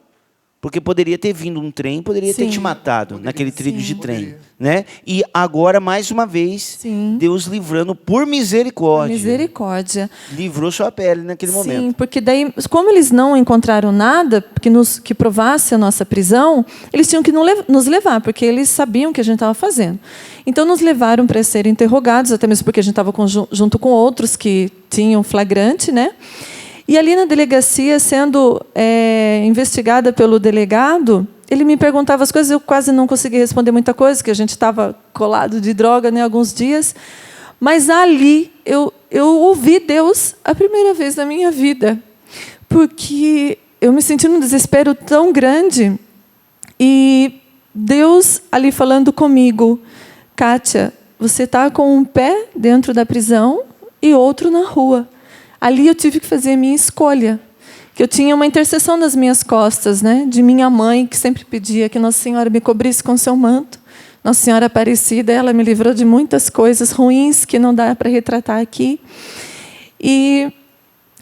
porque poderia ter vindo um trem, poderia ter te matado naquele trilho de trem, né? E agora, mais uma vez, Deus livrando por misericórdia. Misericórdia. Livrou sua pele naquele momento. Sim, porque daí, como eles não encontraram nada que provasse a nossa prisão, eles tinham que nos levar, porque eles sabiam o que a gente estava fazendo. Então, nos levaram para ser interrogados, até mesmo porque a gente estava junto com outros que tinham flagrante, né? E ali na delegacia, sendo investigada pelo delegado, ele me perguntava as coisas, eu quase não conseguia responder muita coisa, porque a gente estava colado de droga, né, alguns dias. Mas ali eu ouvi Deus a primeira vez na minha vida, porque eu me senti num desespero tão grande. E Deus ali falando comigo, Kátia, você está com um pé dentro da prisão e outro na rua. Ali eu tive que fazer a minha escolha, que eu tinha uma intercessão nas minhas costas, né, de minha mãe, que sempre pedia que Nossa Senhora me cobrisse com seu manto. Nossa Senhora Aparecida, ela me livrou de muitas coisas ruins que não dá para retratar aqui. E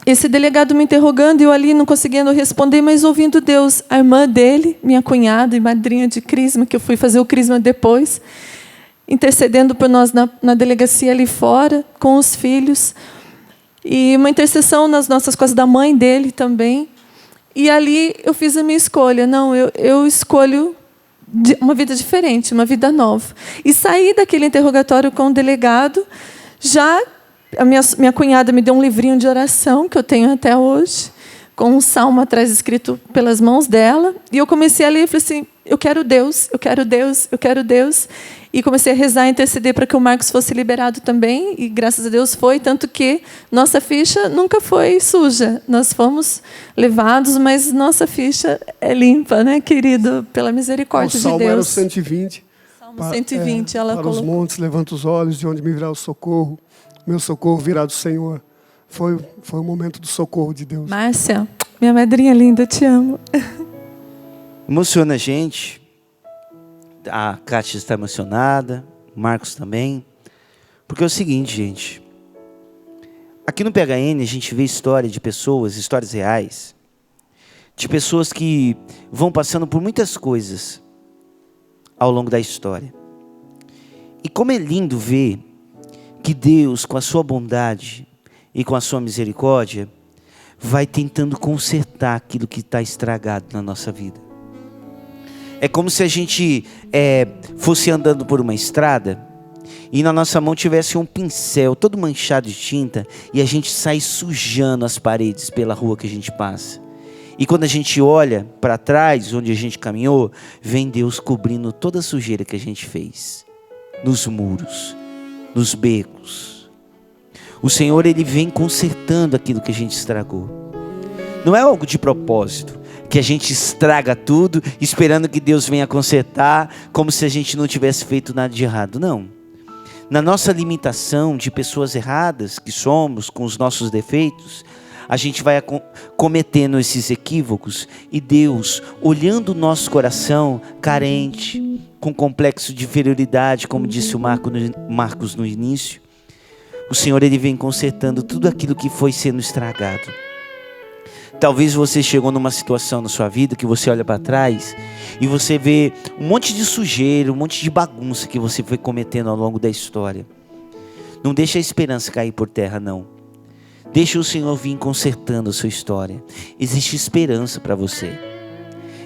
esse delegado me interrogando, eu ali não conseguindo responder, mas ouvindo Deus. A irmã dele, minha cunhada e madrinha de crisma, que eu fui fazer o crisma depois, intercedendo por nós na delegacia ali fora, com os filhos. E uma intercessão nas nossas costas da mãe dele também. E ali eu fiz a minha escolha. Não, eu escolho uma vida diferente, uma vida nova. E saí daquele interrogatório com o delegado. Já a minha cunhada me deu um livrinho de oração, que eu tenho até hoje, com um salmo atrás escrito pelas mãos dela. E eu comecei a ler e falei assim, eu quero Deus, eu quero Deus, eu quero Deus. E comecei a rezar e interceder para que o Marcos fosse liberado também. E graças a Deus foi, tanto que nossa ficha nunca foi suja. Nós fomos levados, mas nossa ficha é limpa, né, querido? Pela misericórdia de Deus. O salmo era o 120. Salmo 120, ela para colocou. os montes, levanta os olhos, de onde me virá o socorro. Meu socorro virá do Senhor. Foi o momento do socorro de Deus. Márcia, minha madrinha linda, te amo. Emociona a gente. A Kátia está emocionada, o Marcos também. Porque é o seguinte, gente. Aqui no PHN a gente vê história de pessoas, histórias reais, de pessoas que vão passando por muitas coisas ao longo da história. E como é lindo ver que Deus, com a sua bondade e com a sua misericórdia, vai tentando consertar aquilo que está estragado na nossa vida. É como se a gente fosse andando por uma estrada e na nossa mão tivesse um pincel todo manchado de tinta e a gente sai sujando as paredes pela rua que a gente passa. E quando a gente olha para trás, onde a gente caminhou, vem Deus cobrindo toda a sujeira que a gente fez. Nos muros, nos becos. O Senhor, Ele vem consertando aquilo que a gente estragou. Não é algo de propósito, que a gente estraga tudo, esperando que Deus venha consertar, como se a gente não tivesse feito nada de errado. Não. Na nossa limitação de pessoas erradas que somos, com os nossos defeitos, a gente vai cometendo esses equívocos, e Deus, olhando o nosso coração carente, com complexo de inferioridade, como disse o Marcos no início, o Senhor, Ele vem consertando tudo aquilo que foi sendo estragado. Talvez você chegou numa situação na sua vida que você olha para trás e você vê um monte de sujeira, um monte de bagunça que você foi cometendo ao longo da história. Não deixa a esperança cair por terra, não. Deixa o Senhor vir consertando a sua história. Existe esperança para você.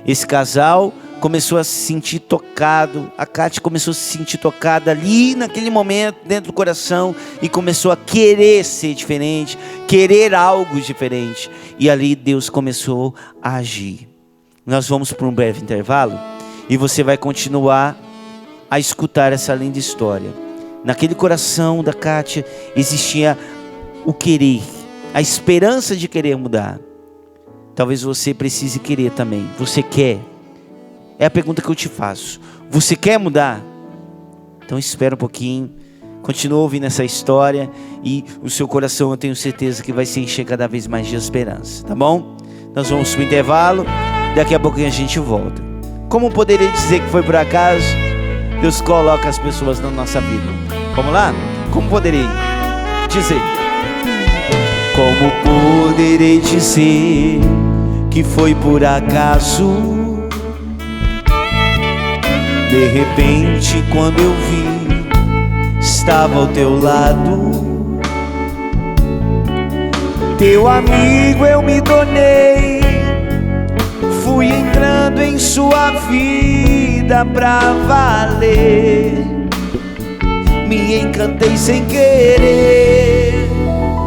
Esse casal começou a se sentir tocado, a Kátia começou a se sentir tocada ali naquele momento, dentro do coração, e começou a querer ser diferente, querer algo diferente, e ali Deus começou a agir. Nós vamos para um breve intervalo, e você vai continuar a escutar essa linda história. Naquele coração da Kátia existia o querer, a esperança de querer mudar. Talvez você precise querer também. Você quer? É a pergunta que eu te faço. Você quer mudar? Então espera um pouquinho, continua ouvindo essa história, e o seu coração, eu tenho certeza que vai se encher cada vez mais de esperança, tá bom? Nós vamos para o intervalo, daqui a pouquinho a gente volta. Como poderia dizer que foi por acaso? Deus coloca as pessoas na nossa vida. Vamos lá? Como poderei dizer? Como poderei dizer que foi por acaso? De repente, quando eu vi, estava ao teu lado. Teu amigo eu me tornei, fui entrando em sua vida pra valer. Me encantei sem querer.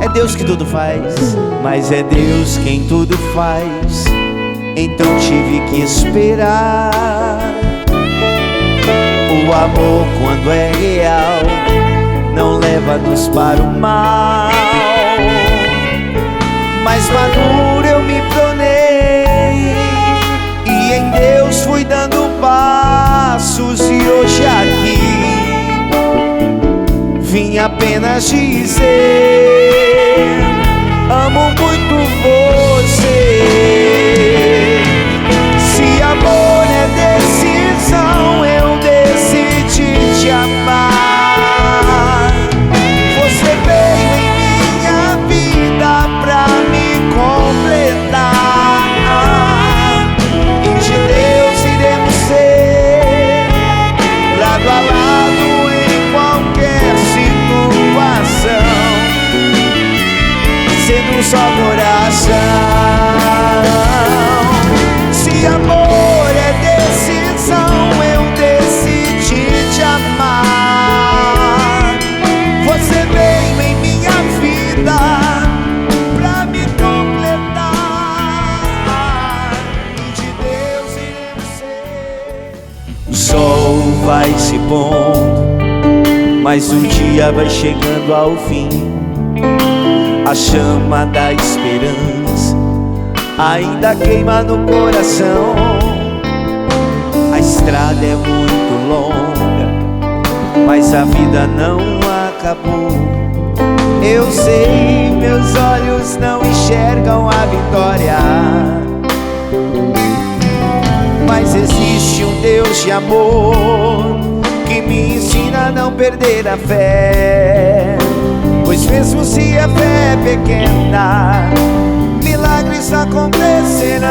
É Deus que tudo faz, mas é Deus quem tudo faz. Então tive que esperar. O amor, quando é real, não leva-nos para o mal. Mais maduro eu me tornei, e em Deus fui dando passos, e hoje aqui vim apenas dizer: amo muito você. Se amor é decisão, eu decidi te amar. Você veio em minha vida pra me completar, e de Deus iremos ser lado a lado em qualquer situação, sendo um só coração. Se amor é decisão, eu decidi te amar. Você veio em minha vida pra me completar, e de Deus iremos ser. O sol vai se pondo, mas o dia vai chegando ao fim. A chama da esperança ainda queima no coração. A estrada é muito longa, mas a vida não acabou. Eu sei, meus olhos não enxergam a vitória, mas existe um Deus de amor que me ensina a não perder a fé. Pois mesmo se a fé é pequena, milagres acontecerão.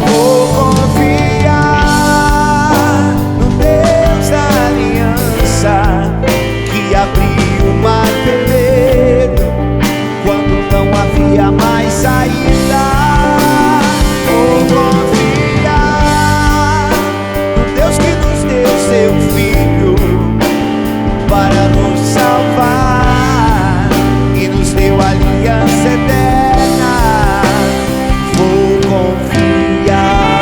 Vou confiar no Deus da aliança, que abriu o mar vermelho quando não havia mais saída. Vou confiar no Deus que nos deu seu Filho para nos salvar e nos deu aliança eterna. Vou confiar.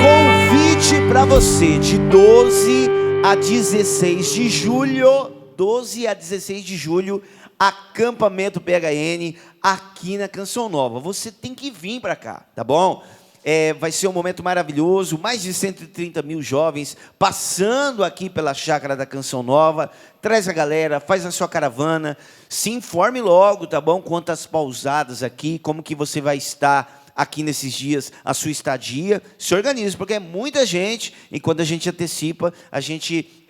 Convite para você de 12 a 16 de julho. 12 a 16 de julho, acampamento PHN aqui na Canção Nova. Você tem que vir para cá, tá bom? Vai ser um momento maravilhoso, mais de 130 mil jovens passando aqui pela Chácara da Canção Nova. Traz a galera, faz a sua caravana, se informe logo, tá bom? Quantas pousadas aqui, como que você vai estar aqui nesses dias, a sua estadia. Se organize, porque é muita gente, e quando a gente antecipa, a gente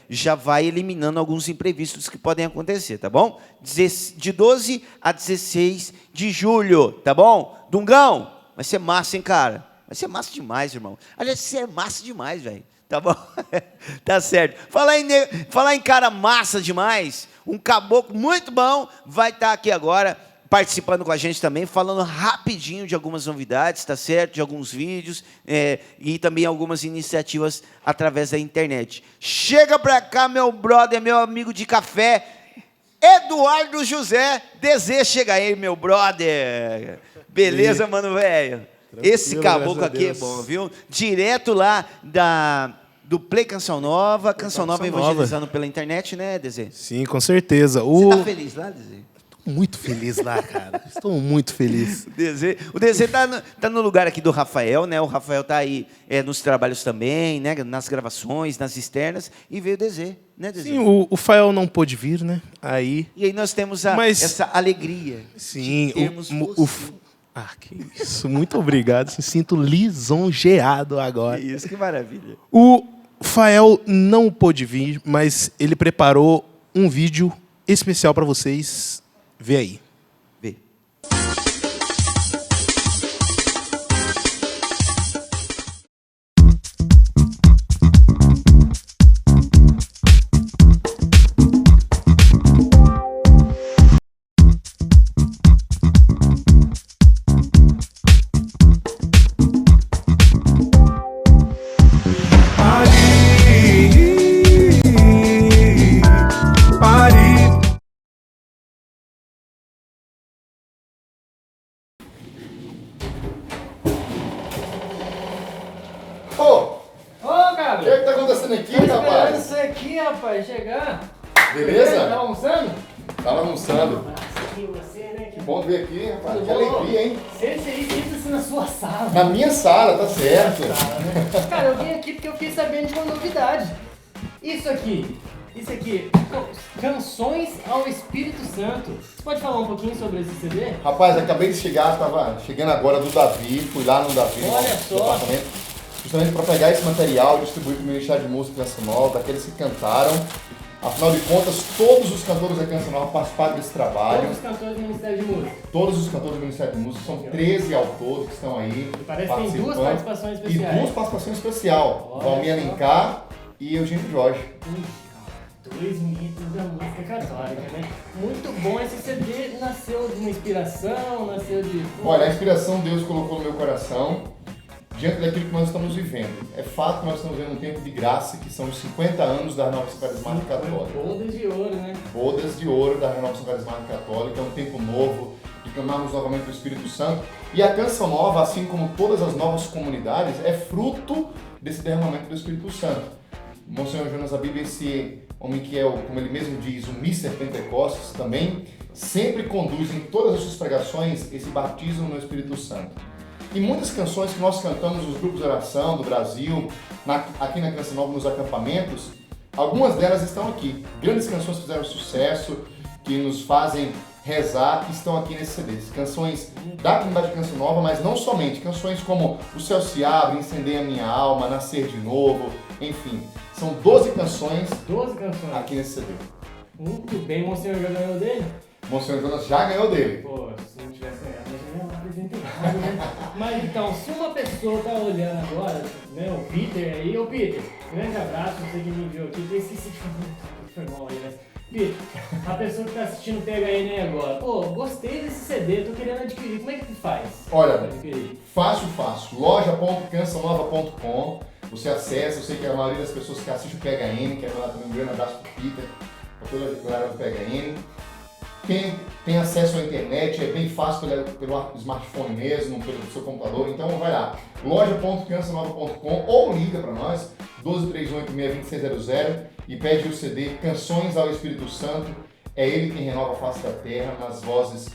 já vai eliminando alguns imprevistos que podem acontecer, tá bom? De 12 a 16 de julho, tá bom? Dungão, vai ser massa, hein, cara? Vai ser massa demais, irmão. Aliás, você é massa demais, velho. Tá bom? Tá certo. Falar em cara massa demais, um caboclo muito bom vai estar aqui agora, participando com a gente também, falando rapidinho de algumas novidades, tá certo? De alguns vídeos e também algumas iniciativas através da internet. Chega pra cá, meu brother, meu amigo de café, Eduardo José DZ, chega aí, meu brother. Beleza, mano, velho? Esse caboclo aqui é bom, viu? Direto lá do Play Canção Nova, Canção Nova evangelizando pela internet, né, DZ? Sim, com certeza. Você tá feliz lá, DZ? Muito feliz lá, cara. Estou muito feliz. O DZ tá no lugar aqui do Rafael, né? O Rafael tá aí nos trabalhos também, né? Nas gravações, nas externas, e veio o DZ, né, DZ? Sim, o Fael não pôde vir, né? Aí. E aí nós temos essa alegria. Sim, de termos você. Que isso. Muito obrigado. Me sinto lisonjeado agora. Isso, que maravilha. O Fael não pôde vir, mas ele preparou um vídeo especial para vocês. Vê aí. Vê. Chegar. Beleza? Tava almoçando? Tava almoçando. Que você, né? Que bom ver aqui, rapaz. Tudo Que bom? alegria, hein? Senta aí, senta-se na sua sala. Na minha sala, tá certo. Cara, eu vim aqui porque eu fiquei sabendo de uma novidade. Isso aqui, Canções ao Espírito Santo. Você pode falar um pouquinho sobre esse CD? Rapaz, acabei de chegar, tava chegando agora do Davi, fui lá no Davi, no Olha nosso só. departamento, justamente para pegar esse material e distribuir para o Ministério de Música Canção Nova, daqueles que cantaram. Afinal de contas, todos os cantores da Canção Nova participaram desse trabalho. Todos os cantores do Ministério de Música. Todos os cantores do Ministério de Música, são 13 autores que estão aí. E parece que tem duas participações E especiais. duas participações especiais. Olha Valmir só. Alencar e Eugênio Jorge. Dois mitos da música católica, né? Muito bom. Esse CD nasceu de uma inspiração, nasceu de... Olha, a inspiração Deus colocou no meu coração diante daquilo que nós estamos vivendo. É fato que nós estamos vivendo um tempo de graça, que são os 50 anos da Renovação Carismática Católica. Bodas de ouro, né? Bodas de ouro da Renovação Carismática Católica, é um tempo novo de clamarmos novamente o Espírito Santo. E a Canção Nova, assim como todas as novas comunidades, é fruto desse derramamento do Espírito Santo. Monsenhor Jonas Abib, esse homem que é, como ele mesmo diz, o Mr. Pentecostes, também sempre conduz em todas as suas pregações esse batismo no Espírito Santo. E muitas canções que nós cantamos nos grupos de oração do Brasil, aqui na Canção Nova, nos acampamentos, algumas delas estão aqui. Grandes canções que fizeram sucesso, que nos fazem rezar, que estão aqui nesse CD. Canções da comunidade Canção Nova, mas não somente. Canções como O Céu se Abre, Incendeia a Minha Alma, Nascer de Novo, enfim. São 12 canções 12 canções. aqui nesse CD. Muito bem, Monsenhor já ganhou dele? Monsenhor Jonas já ganhou dele. Pô, se não tivesse ganhado, eu já não apresentei nada, né? Mas então, se uma pessoa tá olhando agora, né, o Peter aí, ô Peter, grande abraço, você que me enviou aqui, esqueci de foi mal aí, mas... Peter, a pessoa que tá assistindo pega aí, né, agora, pô, gostei desse CD, tô querendo adquirir, como é que faz? Olha, pra adquirir? fácil, loja.cançãonova.com. Você acessa, eu sei que a maioria das pessoas que assistem o PHN, quero mandar também um grande abraço pro Peter, para toda a galera do PHN. Quem tem acesso à internet, é bem fácil pelo smartphone mesmo, pelo seu computador, então vai lá, loja.cançãonova.com ou liga para nós, 1231862600 e pede o CD Canções ao Espírito Santo. É ele quem renova a face da terra nas vozes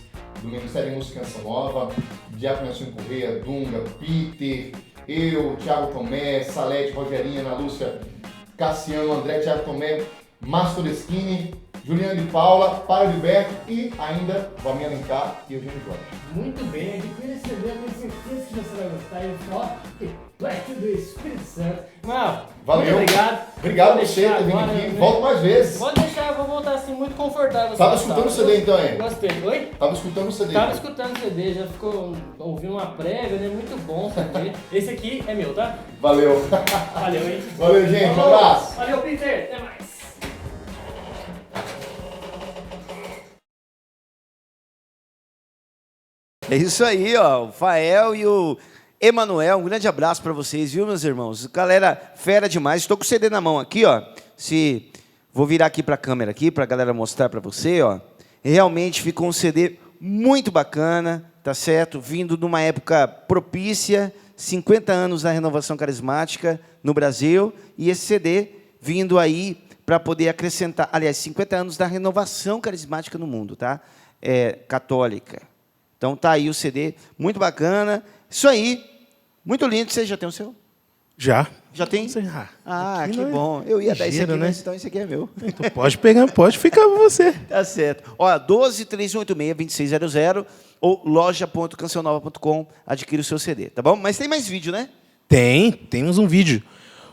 do Ministério de Música Canção Nova, Diácono Nelson Correia, Dunga, Peter, eu, Thiago Tomé, Salete, Rogerinha, Ana Lúcia, Cassiano, André, Thiago Tomé, Márcio Todeschini, Juliana de Paula, Para Gilberto e ainda Valmir Alencar e Eugênio Jorge. Muito bem, adquira esse CD, eu tenho certeza que você vai gostar. E só reflexo do Espírito Santo. Mal, Valeu. muito obrigado. Obrigado a Vou você deixar por ter vindo agora, aqui. né? Volta mais vezes. Pode deixar, eu vou voltar assim muito confortável. Tava assim, escutando tá? o CD então, hein? Gostei. Oi? Tava escutando o CD. Tava escutando o CD, já ficou ouvindo uma prévia, né? Muito bom saber. Esse aqui é meu, tá? Valeu. Valeu, hein? Valeu, gente. Um Falou. abraço. Valeu, Peter. Até mais. É isso aí, ó. O Fael e o Emanuel. Um grande abraço para vocês, viu, meus irmãos? Galera, fera demais. Estou com o CD na mão aqui, ó. Vou virar aqui para a câmera aqui para a galera mostrar para você, ó. Realmente ficou um CD muito bacana, tá certo? Vindo de uma época propícia, 50 anos da renovação carismática no Brasil, e esse CD vindo aí para poder acrescentar, aliás, 50 anos da renovação carismática no mundo, tá? Católica. Então tá aí o CD, muito bacana. Isso aí, muito lindo. Você já tem o seu? Já. Já tem? Já. Ah, Aqui que não é bom. Eu ia dar esse aqui, ligeiro, né? mas então esse aqui é meu. Então pode pegar, pode ficar com você. Tá certo. Ó, 12-3186-2600 ou loja.cancionova.com, adquire o seu CD, tá bom? Mas tem mais vídeo, né? Temos um vídeo.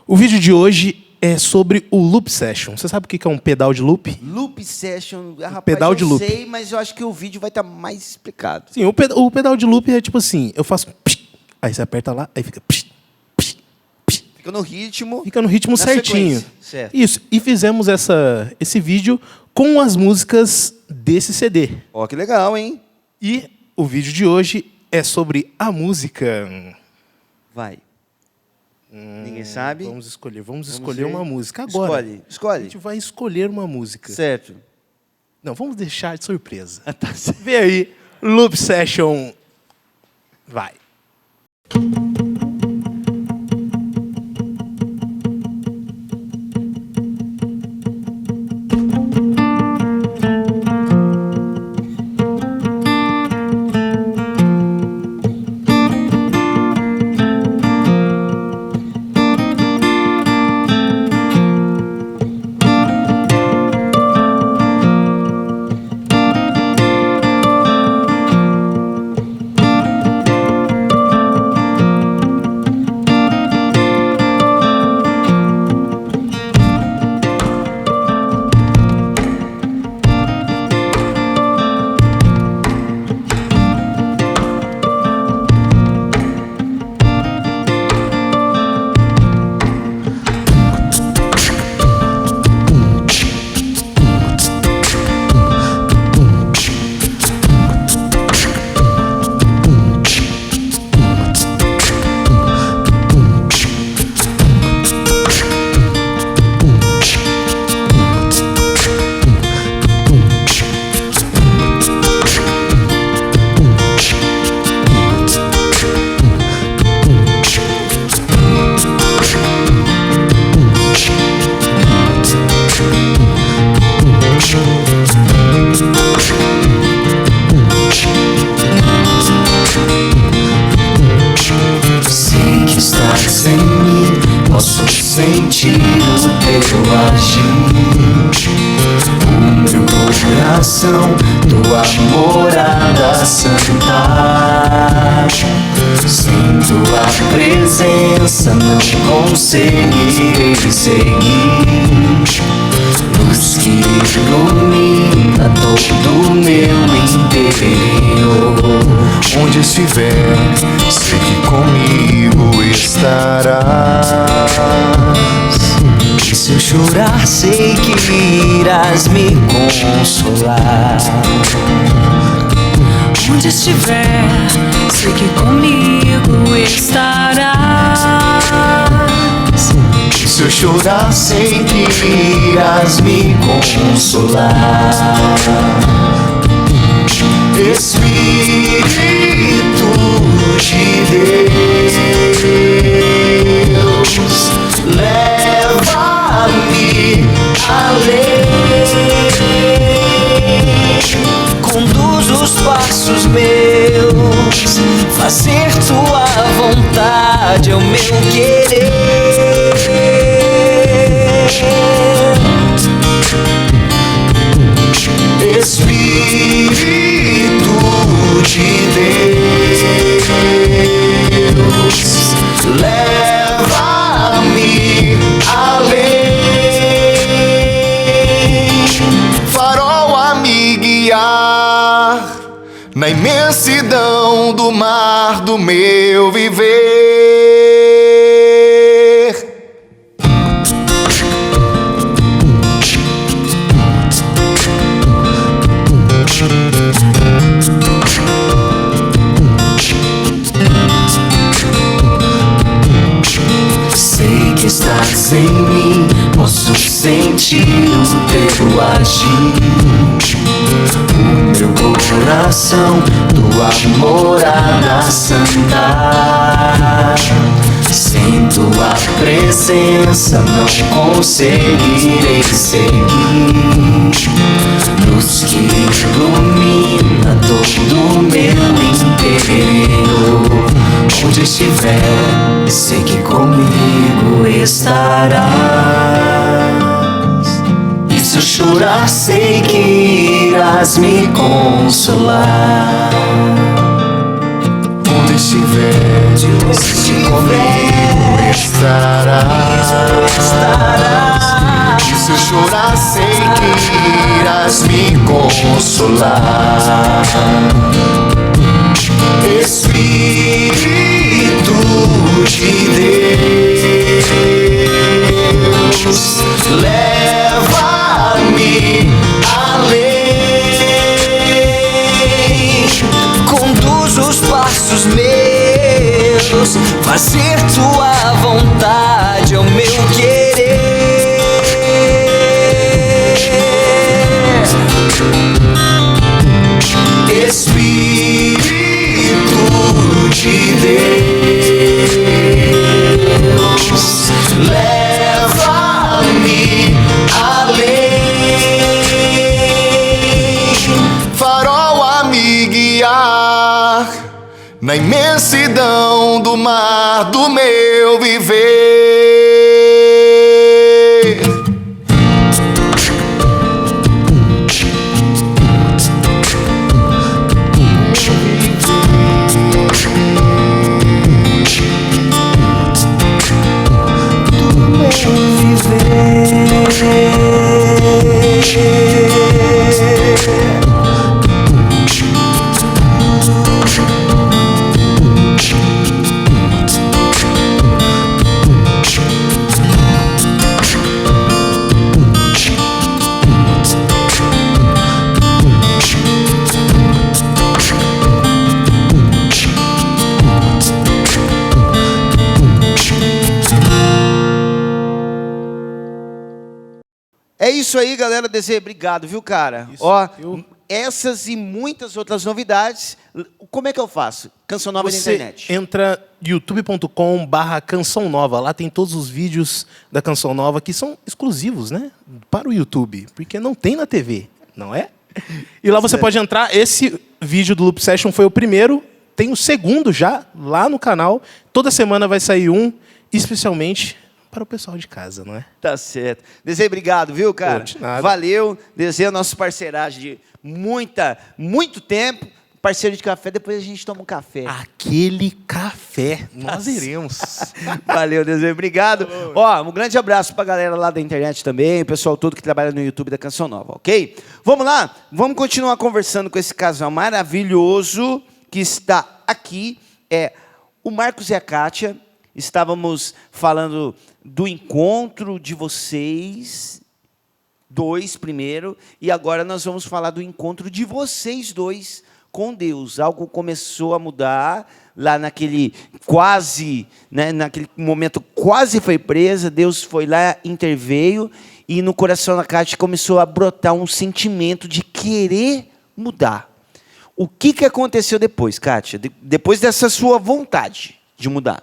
O vídeo de hoje é sobre o Loop Session. Você sabe o que é um pedal de loop? Loop Session, rapaz, pedal de eu loop. sei, mas eu acho que o vídeo vai estar mais explicado. Sim, o pedal de loop é tipo assim, eu faço... Aí você aperta lá, aí fica... Fica no ritmo. Fica no ritmo na certinho. sequência. Certo. Isso. E fizemos esse vídeo com as músicas desse CD. Ó, que legal, hein? E o vídeo de hoje é sobre a música. Vai. Ninguém sabe? Vamos escolher ver. uma música agora. A Escolhe. gente vai escolher uma música. Certo. Não, vamos deixar de surpresa. Tá certo. Vê aí, Loop Session. Vai. sentir o teu agir. O meu coração, tua morada santa. Sem tua presença não conseguirei seguir. Luz que ilumina todo o meu interior. Onde estiver, sei que comigo estarás. E se eu chorar, sei que irás me consolar. Onde estiver, sei que comigo estarás. E se eu chorar, sei que irás me consolar. Espírito de Deus, leva-me além. Conduz o os passos meus. Fazer tua vontade é o meu querer. Espírito de Deus, leva-me além. Farol a me guiar na imensidão do mar do meu viver. Sei que estás em mim, posso sentir o teu agir. O meu coração, tua morada santa. Sem tua presença não conseguirei seguir. Luz que ilumina todo o meu interior. Onde estiver, sei que comigo estarás. E se eu chorar, sei que irás me consolar. Onde estiver, sei que comigo estarás. E se eu chorar, sei que irás me consolar. Espírito de Deus, leva-me além. Conduz os passos meus, fazer tua vontade é o meu querer. Espírito de Deus, leva-me além. Farol a me guiar na imensidão do mar do meu viver. É isso aí, galera. Desejo, obrigado, viu, cara? Isso, Ó, essas e muitas outras novidades. Como é que eu faço? Canção Nova na Você internet. entra youtube.com/Canção Nova. Lá tem todos os vídeos da Canção Nova que são exclusivos, né? Para o YouTube, porque não tem na TV, não é? E lá você pode entrar. Esse vídeo do Loop Session foi o primeiro. Tem o segundo já lá no canal. Toda semana vai sair um, especialmente para o pessoal de casa, não é? Tá certo. Desejo, obrigado, viu, cara? Pô, de nada. Valeu. Desejo a nossa parceiragem de muito tempo. Parceiro de café, depois a gente toma um café. Aquele café, nós iremos. Valeu, desejo, obrigado. Ó, um grande abraço pra galera lá da internet também, o pessoal todo que trabalha no YouTube da Canção Nova, ok? Vamos lá? Vamos continuar conversando com esse casal maravilhoso que está aqui. É o Marcos e a Kátia. Estávamos falando do encontro de vocês dois primeiro, e agora nós vamos falar do encontro de vocês dois com Deus. Algo começou a mudar lá naquele quase, né, naquele momento quase foi presa, Deus foi lá, interveio, e no coração da Kátia começou a brotar um sentimento de querer mudar. O que aconteceu depois, Kátia? Depois dessa sua vontade de mudar?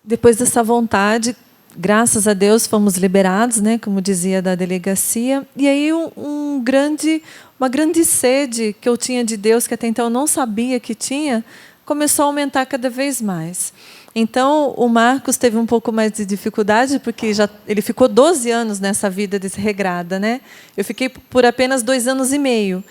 Depois dessa vontade, graças a Deus, fomos liberados, né, como dizia, da delegacia. E aí uma uma grande sede que eu tinha de Deus, que até então eu não sabia que tinha, começou a aumentar cada vez mais. Então, o Marcos teve um pouco mais de dificuldade, porque ele ficou 12 anos nessa vida desregrada, né? Eu fiquei por apenas 2 anos e meio.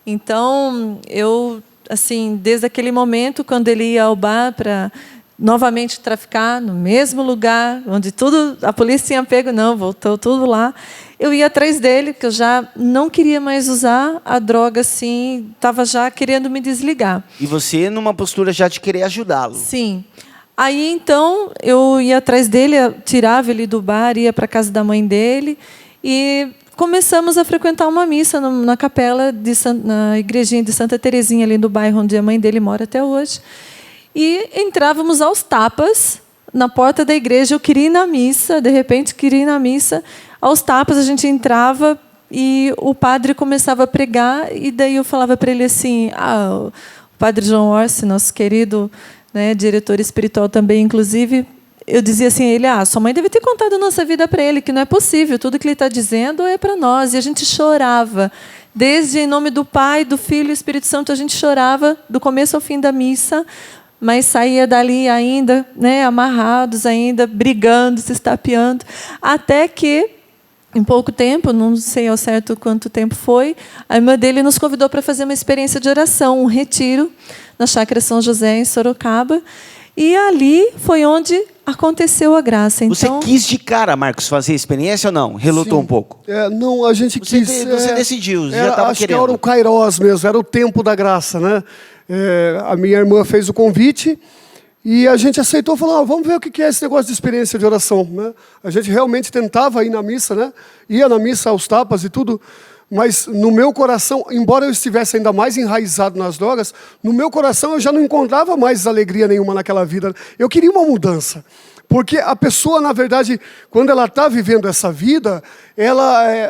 Então, eu, assim, desde aquele momento, quando ele ia ao bar para novamente traficar no mesmo lugar, onde tudo a polícia tinha pego, não, voltou tudo lá, eu ia atrás dele, porque eu já não queria mais usar a droga, assim, estava já querendo me desligar. E você numa postura já de querer ajudá-lo. Sim. Aí, então, eu ia atrás dele, tirava ele do bar, ia para a casa da mãe dele, e começamos a frequentar uma missa na capela, na igrejinha de Santa Terezinha, ali no bairro onde a mãe dele mora até hoje. E entrávamos aos tapas na porta da igreja. Eu queria ir na missa, de repente queria ir na missa. Aos tapas a gente entrava e o padre começava a pregar, e daí eu falava para ele assim, o padre João Orsi, nosso querido, né, diretor espiritual também, inclusive, eu dizia assim a ele, sua mãe deve ter contado a nossa vida para ele, que não é possível, tudo que ele está dizendo é para nós. E a gente chorava, desde em nome do Pai, do Filho e do Espírito Santo, a gente chorava do começo ao fim da missa, mas saía dali ainda, né, amarrados, ainda brigando, se estapeando, até que, em pouco tempo, não sei ao certo quanto tempo foi, a irmã dele nos convidou para fazer uma experiência de oração, um retiro, na Chácara São José, em Sorocaba, e ali foi onde aconteceu a graça. Então, você quis de cara, Marcos, fazer a experiência ou não? Relutou um pouco? Não, a gente quis... Você decidiu, já estava acho querendo. que era o Kairos mesmo, era o tempo da graça, né? A minha irmã fez o convite e a gente aceitou, falou, vamos ver o que é esse negócio de experiência de oração, né? A gente realmente tentava ir na missa, né? Ia na missa aos tapas e tudo, mas no meu coração, embora eu estivesse ainda mais enraizado nas drogas, no meu coração eu já não encontrava mais alegria nenhuma naquela vida. Eu queria uma mudança. Porque a pessoa, na verdade, quando ela está vivendo essa vida,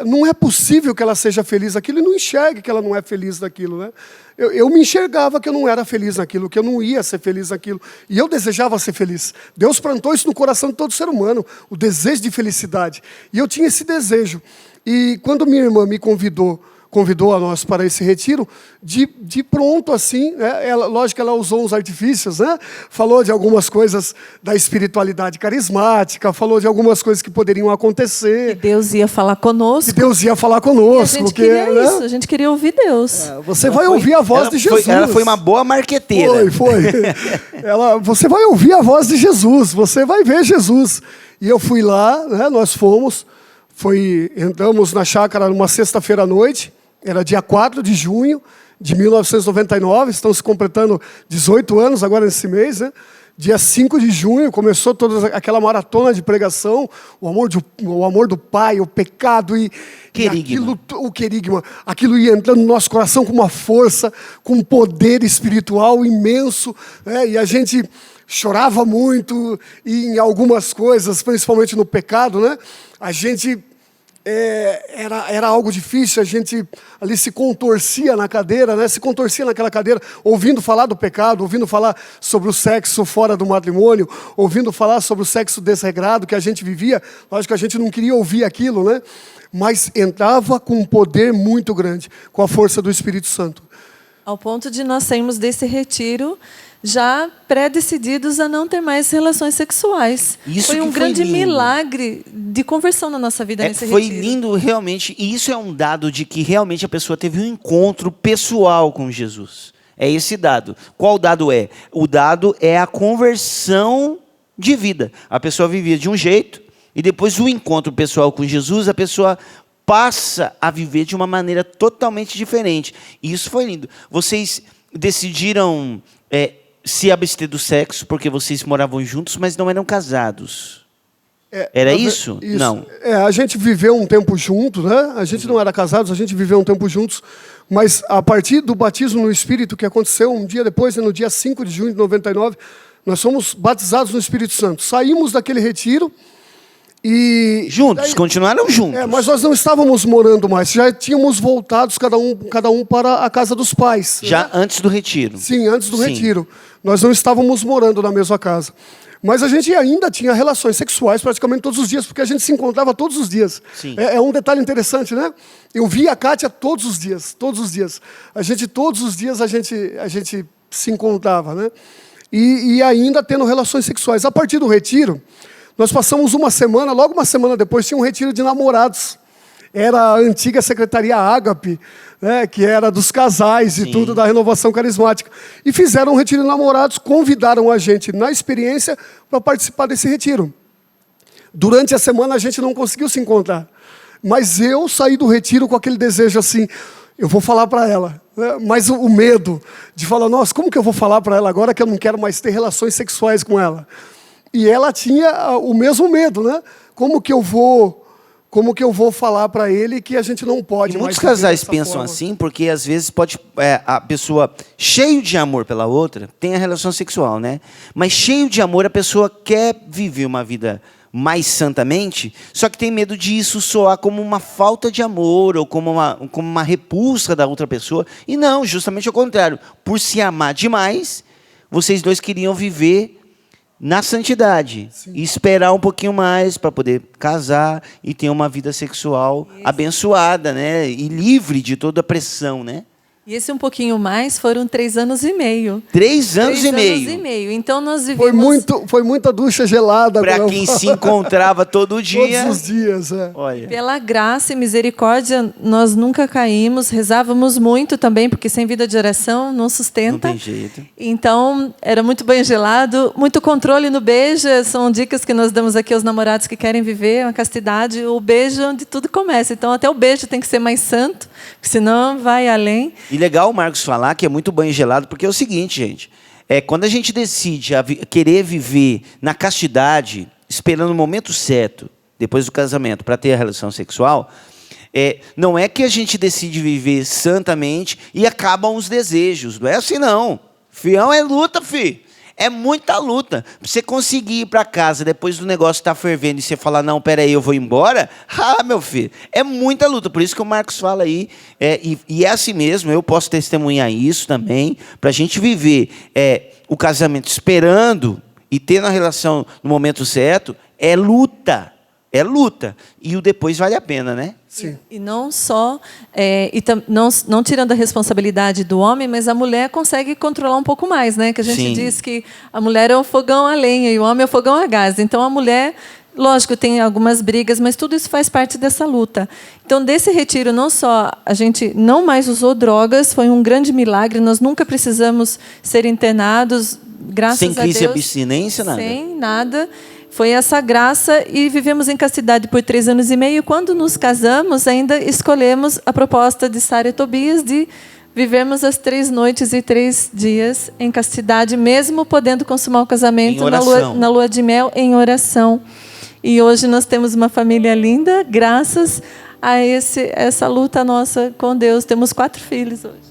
não é possível que ela seja feliz naquilo e não enxergue que ela não é feliz naquilo, né? Eu me enxergava que eu não era feliz naquilo, que eu não ia ser feliz naquilo. E eu desejava ser feliz. Deus plantou isso no coração de todo ser humano, o desejo de felicidade. E eu tinha esse desejo. E quando minha irmã me convidou a nós para esse retiro, de pronto assim, né? Lógico que ela usou uns artifícios, né? Falou de algumas coisas da espiritualidade carismática, falou de algumas coisas que poderiam acontecer. Que Deus ia falar conosco. Que Deus ia falar conosco. E a gente queria isso, a gente queria ouvir Deus. Você vai ouvir a voz de Jesus. Ela foi uma boa marqueteira. Foi. Você vai ouvir a voz de Jesus, você vai ver Jesus. E eu fui lá, né? Nós fomos, entramos na chácara numa sexta-feira à noite, era dia 4 de junho de 1999, estão se completando 18 anos agora nesse mês, né? Dia 5 de junho começou toda aquela maratona de pregação, o amor do Pai, o pecado e o querigma. Aquilo ia entrando no nosso coração com uma força, com um poder espiritual imenso, né? E a gente chorava muito e em algumas coisas, principalmente no pecado, né? A gente... Era algo difícil, a gente ali se contorcia na cadeira, né? Se contorcia naquela cadeira, ouvindo falar do pecado, ouvindo falar sobre o sexo fora do matrimônio, ouvindo falar sobre o sexo desregrado que a gente vivia. Lógico que a gente não queria ouvir aquilo, né? Mas entrava com um poder muito grande, com a força do Espírito Santo. Ao ponto de nós sairmos desse retiro já pré-decididos a não ter mais relações sexuais. Foi um grande milagre de conversão na nossa vida nesse retiro. Foi lindo, realmente. E isso é um dado de que realmente a pessoa teve um encontro pessoal com Jesus. É esse dado. Qual dado é? O dado é a conversão de vida. A pessoa vivia de um jeito e depois do encontro pessoal com Jesus, a pessoa passa a viver de uma maneira totalmente diferente. E isso foi lindo. Vocês decidiram... se abster do sexo porque vocês moravam juntos, mas não eram casados. Era isso? Não. A gente viveu um tempo junto, né? A gente não era casados, a gente viveu um tempo juntos, mas a partir do batismo no Espírito, que aconteceu um dia depois, no dia 5 de junho de 99, nós fomos batizados no Espírito Santo. Saímos daquele retiro E Juntos, daí- continuaram juntos. mas nós não estávamos morando mais, já tínhamos voltados cada um para a casa dos pais. Já né? antes do retiro. Sim, antes do Sim. retiro. Nós não estávamos morando na mesma casa. Mas a gente ainda tinha relações sexuais praticamente todos os dias, porque a gente se encontrava todos os dias. Sim. É um detalhe interessante, né? Eu via a Kátia todos os dias, todos os dias. Todos os dias a gente se encontrava, né? E ainda tendo relações sexuais. A partir do retiro, nós passamos uma semana, logo uma semana depois, tinha um retiro de namorados. Era a antiga Secretaria Ágape, né, que era dos casais e tudo, da renovação carismática. E fizeram um retiro de namorados, convidaram a gente na experiência para participar desse retiro. Durante a semana a gente não conseguiu se encontrar. Mas eu saí do retiro com aquele desejo assim, eu vou falar para ela. Né? Mas o medo de falar, nossa, como que eu vou falar para ela agora que eu não quero mais ter relações sexuais com ela? E ela tinha o mesmo medo, né? Como que eu vou falar para ele que a gente não pode E muitos mais viver casais dessa pensam forma? assim, porque às vezes a pessoa cheio de amor pela outra tem a relação sexual, né? Mas cheio de amor a pessoa quer viver uma vida mais santamente, só que tem medo disso soar como uma falta de amor ou como uma repulsa da outra pessoa. E não, justamente ao contrário. Por se amar demais, vocês dois queriam viver na santidade. E esperar um pouquinho mais para poder casar e ter uma vida sexual abençoada, né? E livre de toda a pressão, né? E esse um pouquinho mais foram 3 anos e meio. 3 anos e 3 meio. anos e meio. Então nós vivemos... Foi muita ducha gelada. Para como eu quem falo. se encontrava todo dia. Todos os dias, Olha. Pela graça e misericórdia, nós nunca caímos, rezávamos muito também, porque sem vida de oração não sustenta. Não tem jeito. Então, era muito banho gelado, muito controle no beijo, são dicas que nós damos aqui aos namorados que querem viver uma castidade, o beijo é onde tudo começa. Então, até o beijo tem que ser mais santo, porque senão vai além. E legal o Marcos falar que é muito banho gelado, porque é o seguinte, gente. Quando a gente decide querer viver na castidade, esperando o momento certo, depois do casamento, para ter a relação sexual, não é que a gente decide viver santamente e acabam os desejos. Não é assim, não. Fião é luta, filho. É muita luta. Pra você conseguir ir para casa depois do negócio estar fervendo e você falar, não, peraí, eu vou embora. Ah, meu filho, é muita luta. Por isso que o Marcos fala aí, e é assim mesmo, eu posso testemunhar isso também, para a gente viver o casamento esperando e tendo a relação no momento certo, é luta. É luta. E o depois vale a pena, né? Sim. E não só, não tirando a responsabilidade do homem, mas a mulher consegue controlar um pouco mais, né? Que a gente Sim. diz que a mulher é o fogão a lenha e o homem é o fogão a gás. Então a mulher, lógico, tem algumas brigas, mas tudo isso faz parte dessa luta. Então, desse retiro, não só a gente não mais usou drogas, foi um grande milagre, nós nunca precisamos ser internados, graças a Deus. Sem crise de abstinência, nada? Sem nada. Foi essa graça e vivemos em castidade por 3 anos e meio. Quando nos casamos, ainda escolhemos a proposta de Sara e Tobias de vivermos as 3 noites e 3 dias em castidade, mesmo podendo consumar o casamento na lua de mel em oração. E hoje nós temos uma família linda, graças a essa luta nossa com Deus. Temos 4 filhos hoje.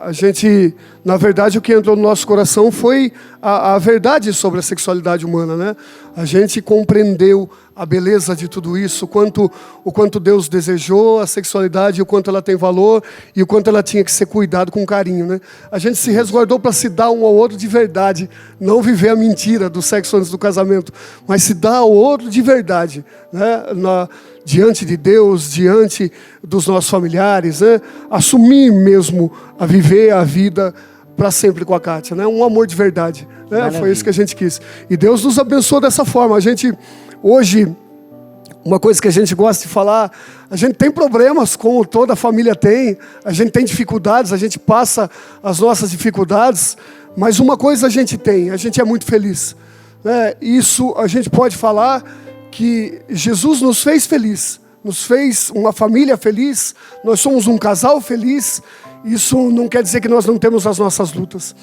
A gente, na verdade, o que entrou no nosso coração foi a verdade sobre a sexualidade humana, né? A gente compreendeu a beleza de tudo isso, o quanto Deus desejou a sexualidade, o quanto ela tem valor e o quanto ela tinha que ser cuidado com carinho, né? A gente se resguardou para se dar um ao outro de verdade, não viver a mentira do sexo antes do casamento, mas se dar ao outro de verdade, né? Diante de Deus, diante dos nossos familiares, né? Assumir mesmo a viver a vida para sempre com a Kátia, né? Um amor de verdade, né? Foi isso que a gente quis. E Deus nos abençoou dessa forma. A gente, hoje, uma coisa que a gente gosta de falar, a gente tem problemas, como toda família tem, a gente tem dificuldades, a gente passa as nossas dificuldades, mas uma coisa a gente é muito feliz, né? Isso a gente pode falar que Jesus nos fez feliz, nos fez uma família feliz, nós somos um casal feliz. Isso não quer dizer que nós não temos as nossas lutas,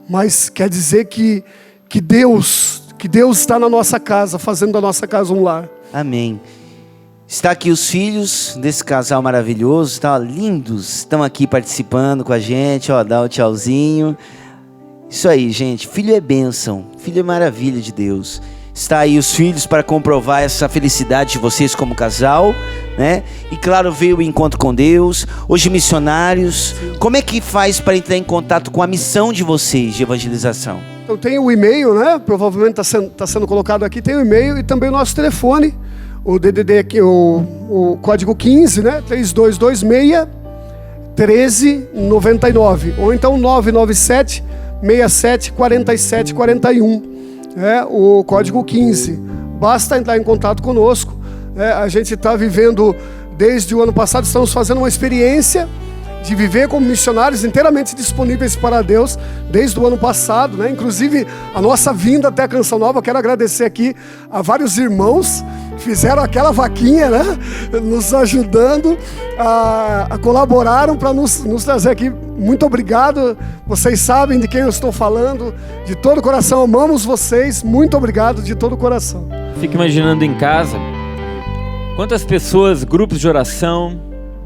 mas quer dizer que Deus está na nossa casa, fazendo da nossa casa um lar. Amém. Está aqui os filhos desse casal maravilhoso, tá, lindos, estão aqui participando com a gente, ó, dá o tchauzinho. Isso aí, gente, filho é bênção, filho é maravilha de Deus. Está aí os filhos para comprovar essa felicidade de vocês como casal, né? E claro, veio o encontro com Deus. Hoje missionários. Como é que faz para entrar em contato com a missão de vocês de evangelização? Então tem o e-mail, né? Provavelmente está sendo colocado aqui. Tem o e-mail e também o nosso telefone. O DDD aqui, o código 15, né? 3226-1399. Ou então 997-67-4741. O código 15. Basta entrar em contato conosco. A gente está vivendo, desde o ano passado, estamos fazendo uma experiência de viver como missionários inteiramente disponíveis para Deus desde o ano passado, né? Inclusive a nossa vinda até a Canção Nova, quero agradecer aqui a vários irmãos que fizeram aquela vaquinha, né? Nos ajudando, colaboraram para nos trazer aqui. Muito obrigado, vocês sabem de quem eu estou falando, de todo o coração, amamos vocês, muito obrigado de todo o coração. Fico imaginando em casa, quantas pessoas, grupos de oração,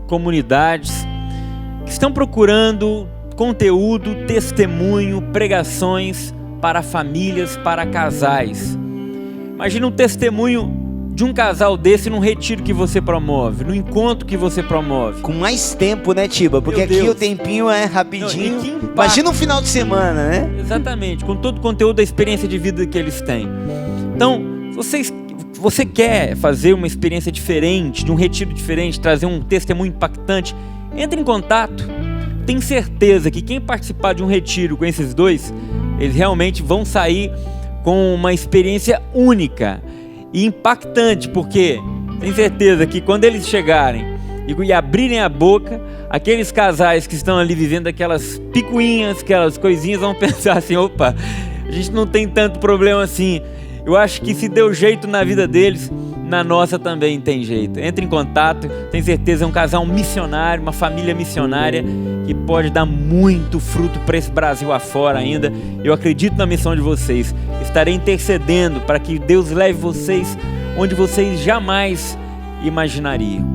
comunidades, que estão procurando conteúdo, testemunho, pregações para famílias, para casais. Imagina um testemunho de um casal desse num retiro que você promove, no encontro que você promove. Com mais tempo, né, Tiba? Porque aqui o tempinho é rapidinho. Não, imagina um final de semana, né? Exatamente, com todo o conteúdo da experiência de vida que eles têm. Então, você quer fazer uma experiência diferente, de um retiro diferente, trazer um testemunho impactante, entre em contato. Tenho certeza que quem participar de um retiro com esses dois, eles realmente vão sair com uma experiência única e impactante, porque tenho certeza que quando eles chegarem e abrirem a boca, aqueles casais que estão ali vivendo aquelas picuinhas, aquelas coisinhas, vão pensar assim: opa, a gente não tem tanto problema assim. Eu acho que se deu jeito na vida deles, na nossa também tem jeito. Entre em contato, tenho certeza, é um casal missionário, uma família missionária que pode dar muito fruto para esse Brasil afora ainda. Eu acredito na missão de vocês. Estarei intercedendo para que Deus leve vocês onde vocês jamais imaginariam.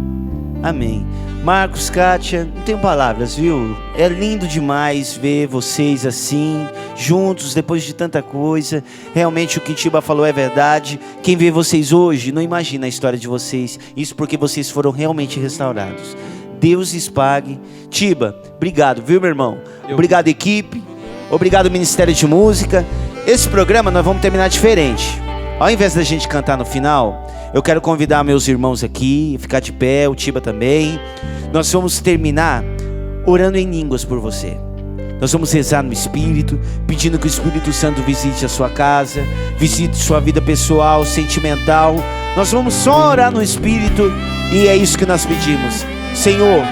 Amém. Marcos, Kátia, não tenho palavras, viu? É lindo demais ver vocês assim, juntos, depois de tanta coisa. Realmente o que Tiba falou é verdade. Quem vê vocês hoje não imagina a história de vocês. Isso porque vocês foram realmente restaurados. Deus lhes pague. Tiba, obrigado, viu, meu irmão? Obrigado, equipe. Obrigado, Ministério de Música. Esse programa nós vamos terminar diferente. Ao invés da gente cantar no final, eu quero convidar meus irmãos aqui, ficar de pé, o Tiba também. Nós vamos terminar orando em línguas por você. Nós vamos rezar no Espírito, pedindo que o Espírito Santo visite a sua casa, visite sua vida pessoal, sentimental. Nós vamos só orar no Espírito e é isso que nós pedimos. Senhor,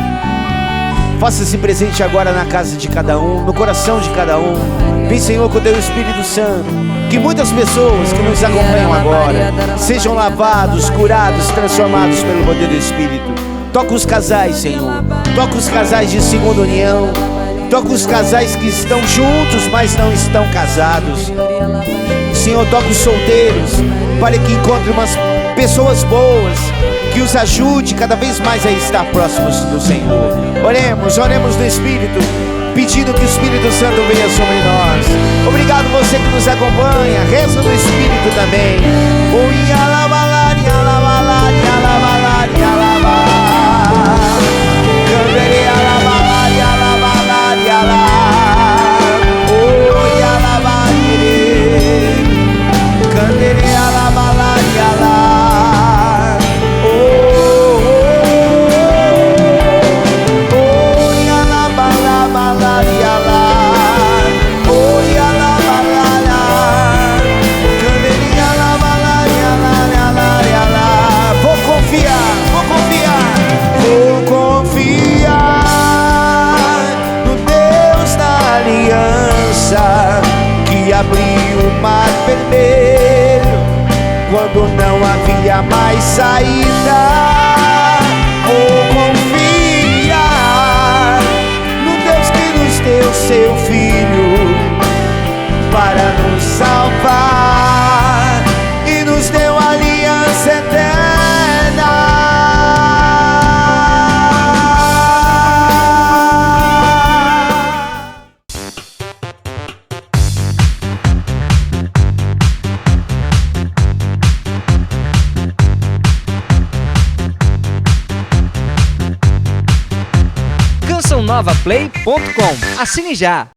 faça-se presente agora na casa de cada um, no coração de cada um. Vem, Senhor, com o teu Espírito Santo. Que muitas pessoas que nos acompanham agora sejam lavados, curados, transformados pelo poder do Espírito. Toca os casais, Senhor. Toca os casais de segunda união. Toca os casais que estão juntos, mas não estão casados. Senhor, toca os solteiros, para que encontrem umas pessoas boas, que os ajude cada vez mais a estar próximos do Senhor. Oremos no Espírito, pedindo que o Espírito Santo venha sobre nós. Obrigado você que nos acompanha. Reza no Espírito também. Abriu o mar vermelho quando não havia mais saída. Vou confiar no Deus que nos deu seu Filho para nos salvar e nos deu aliança eterna. renovaplay.com. Assine já!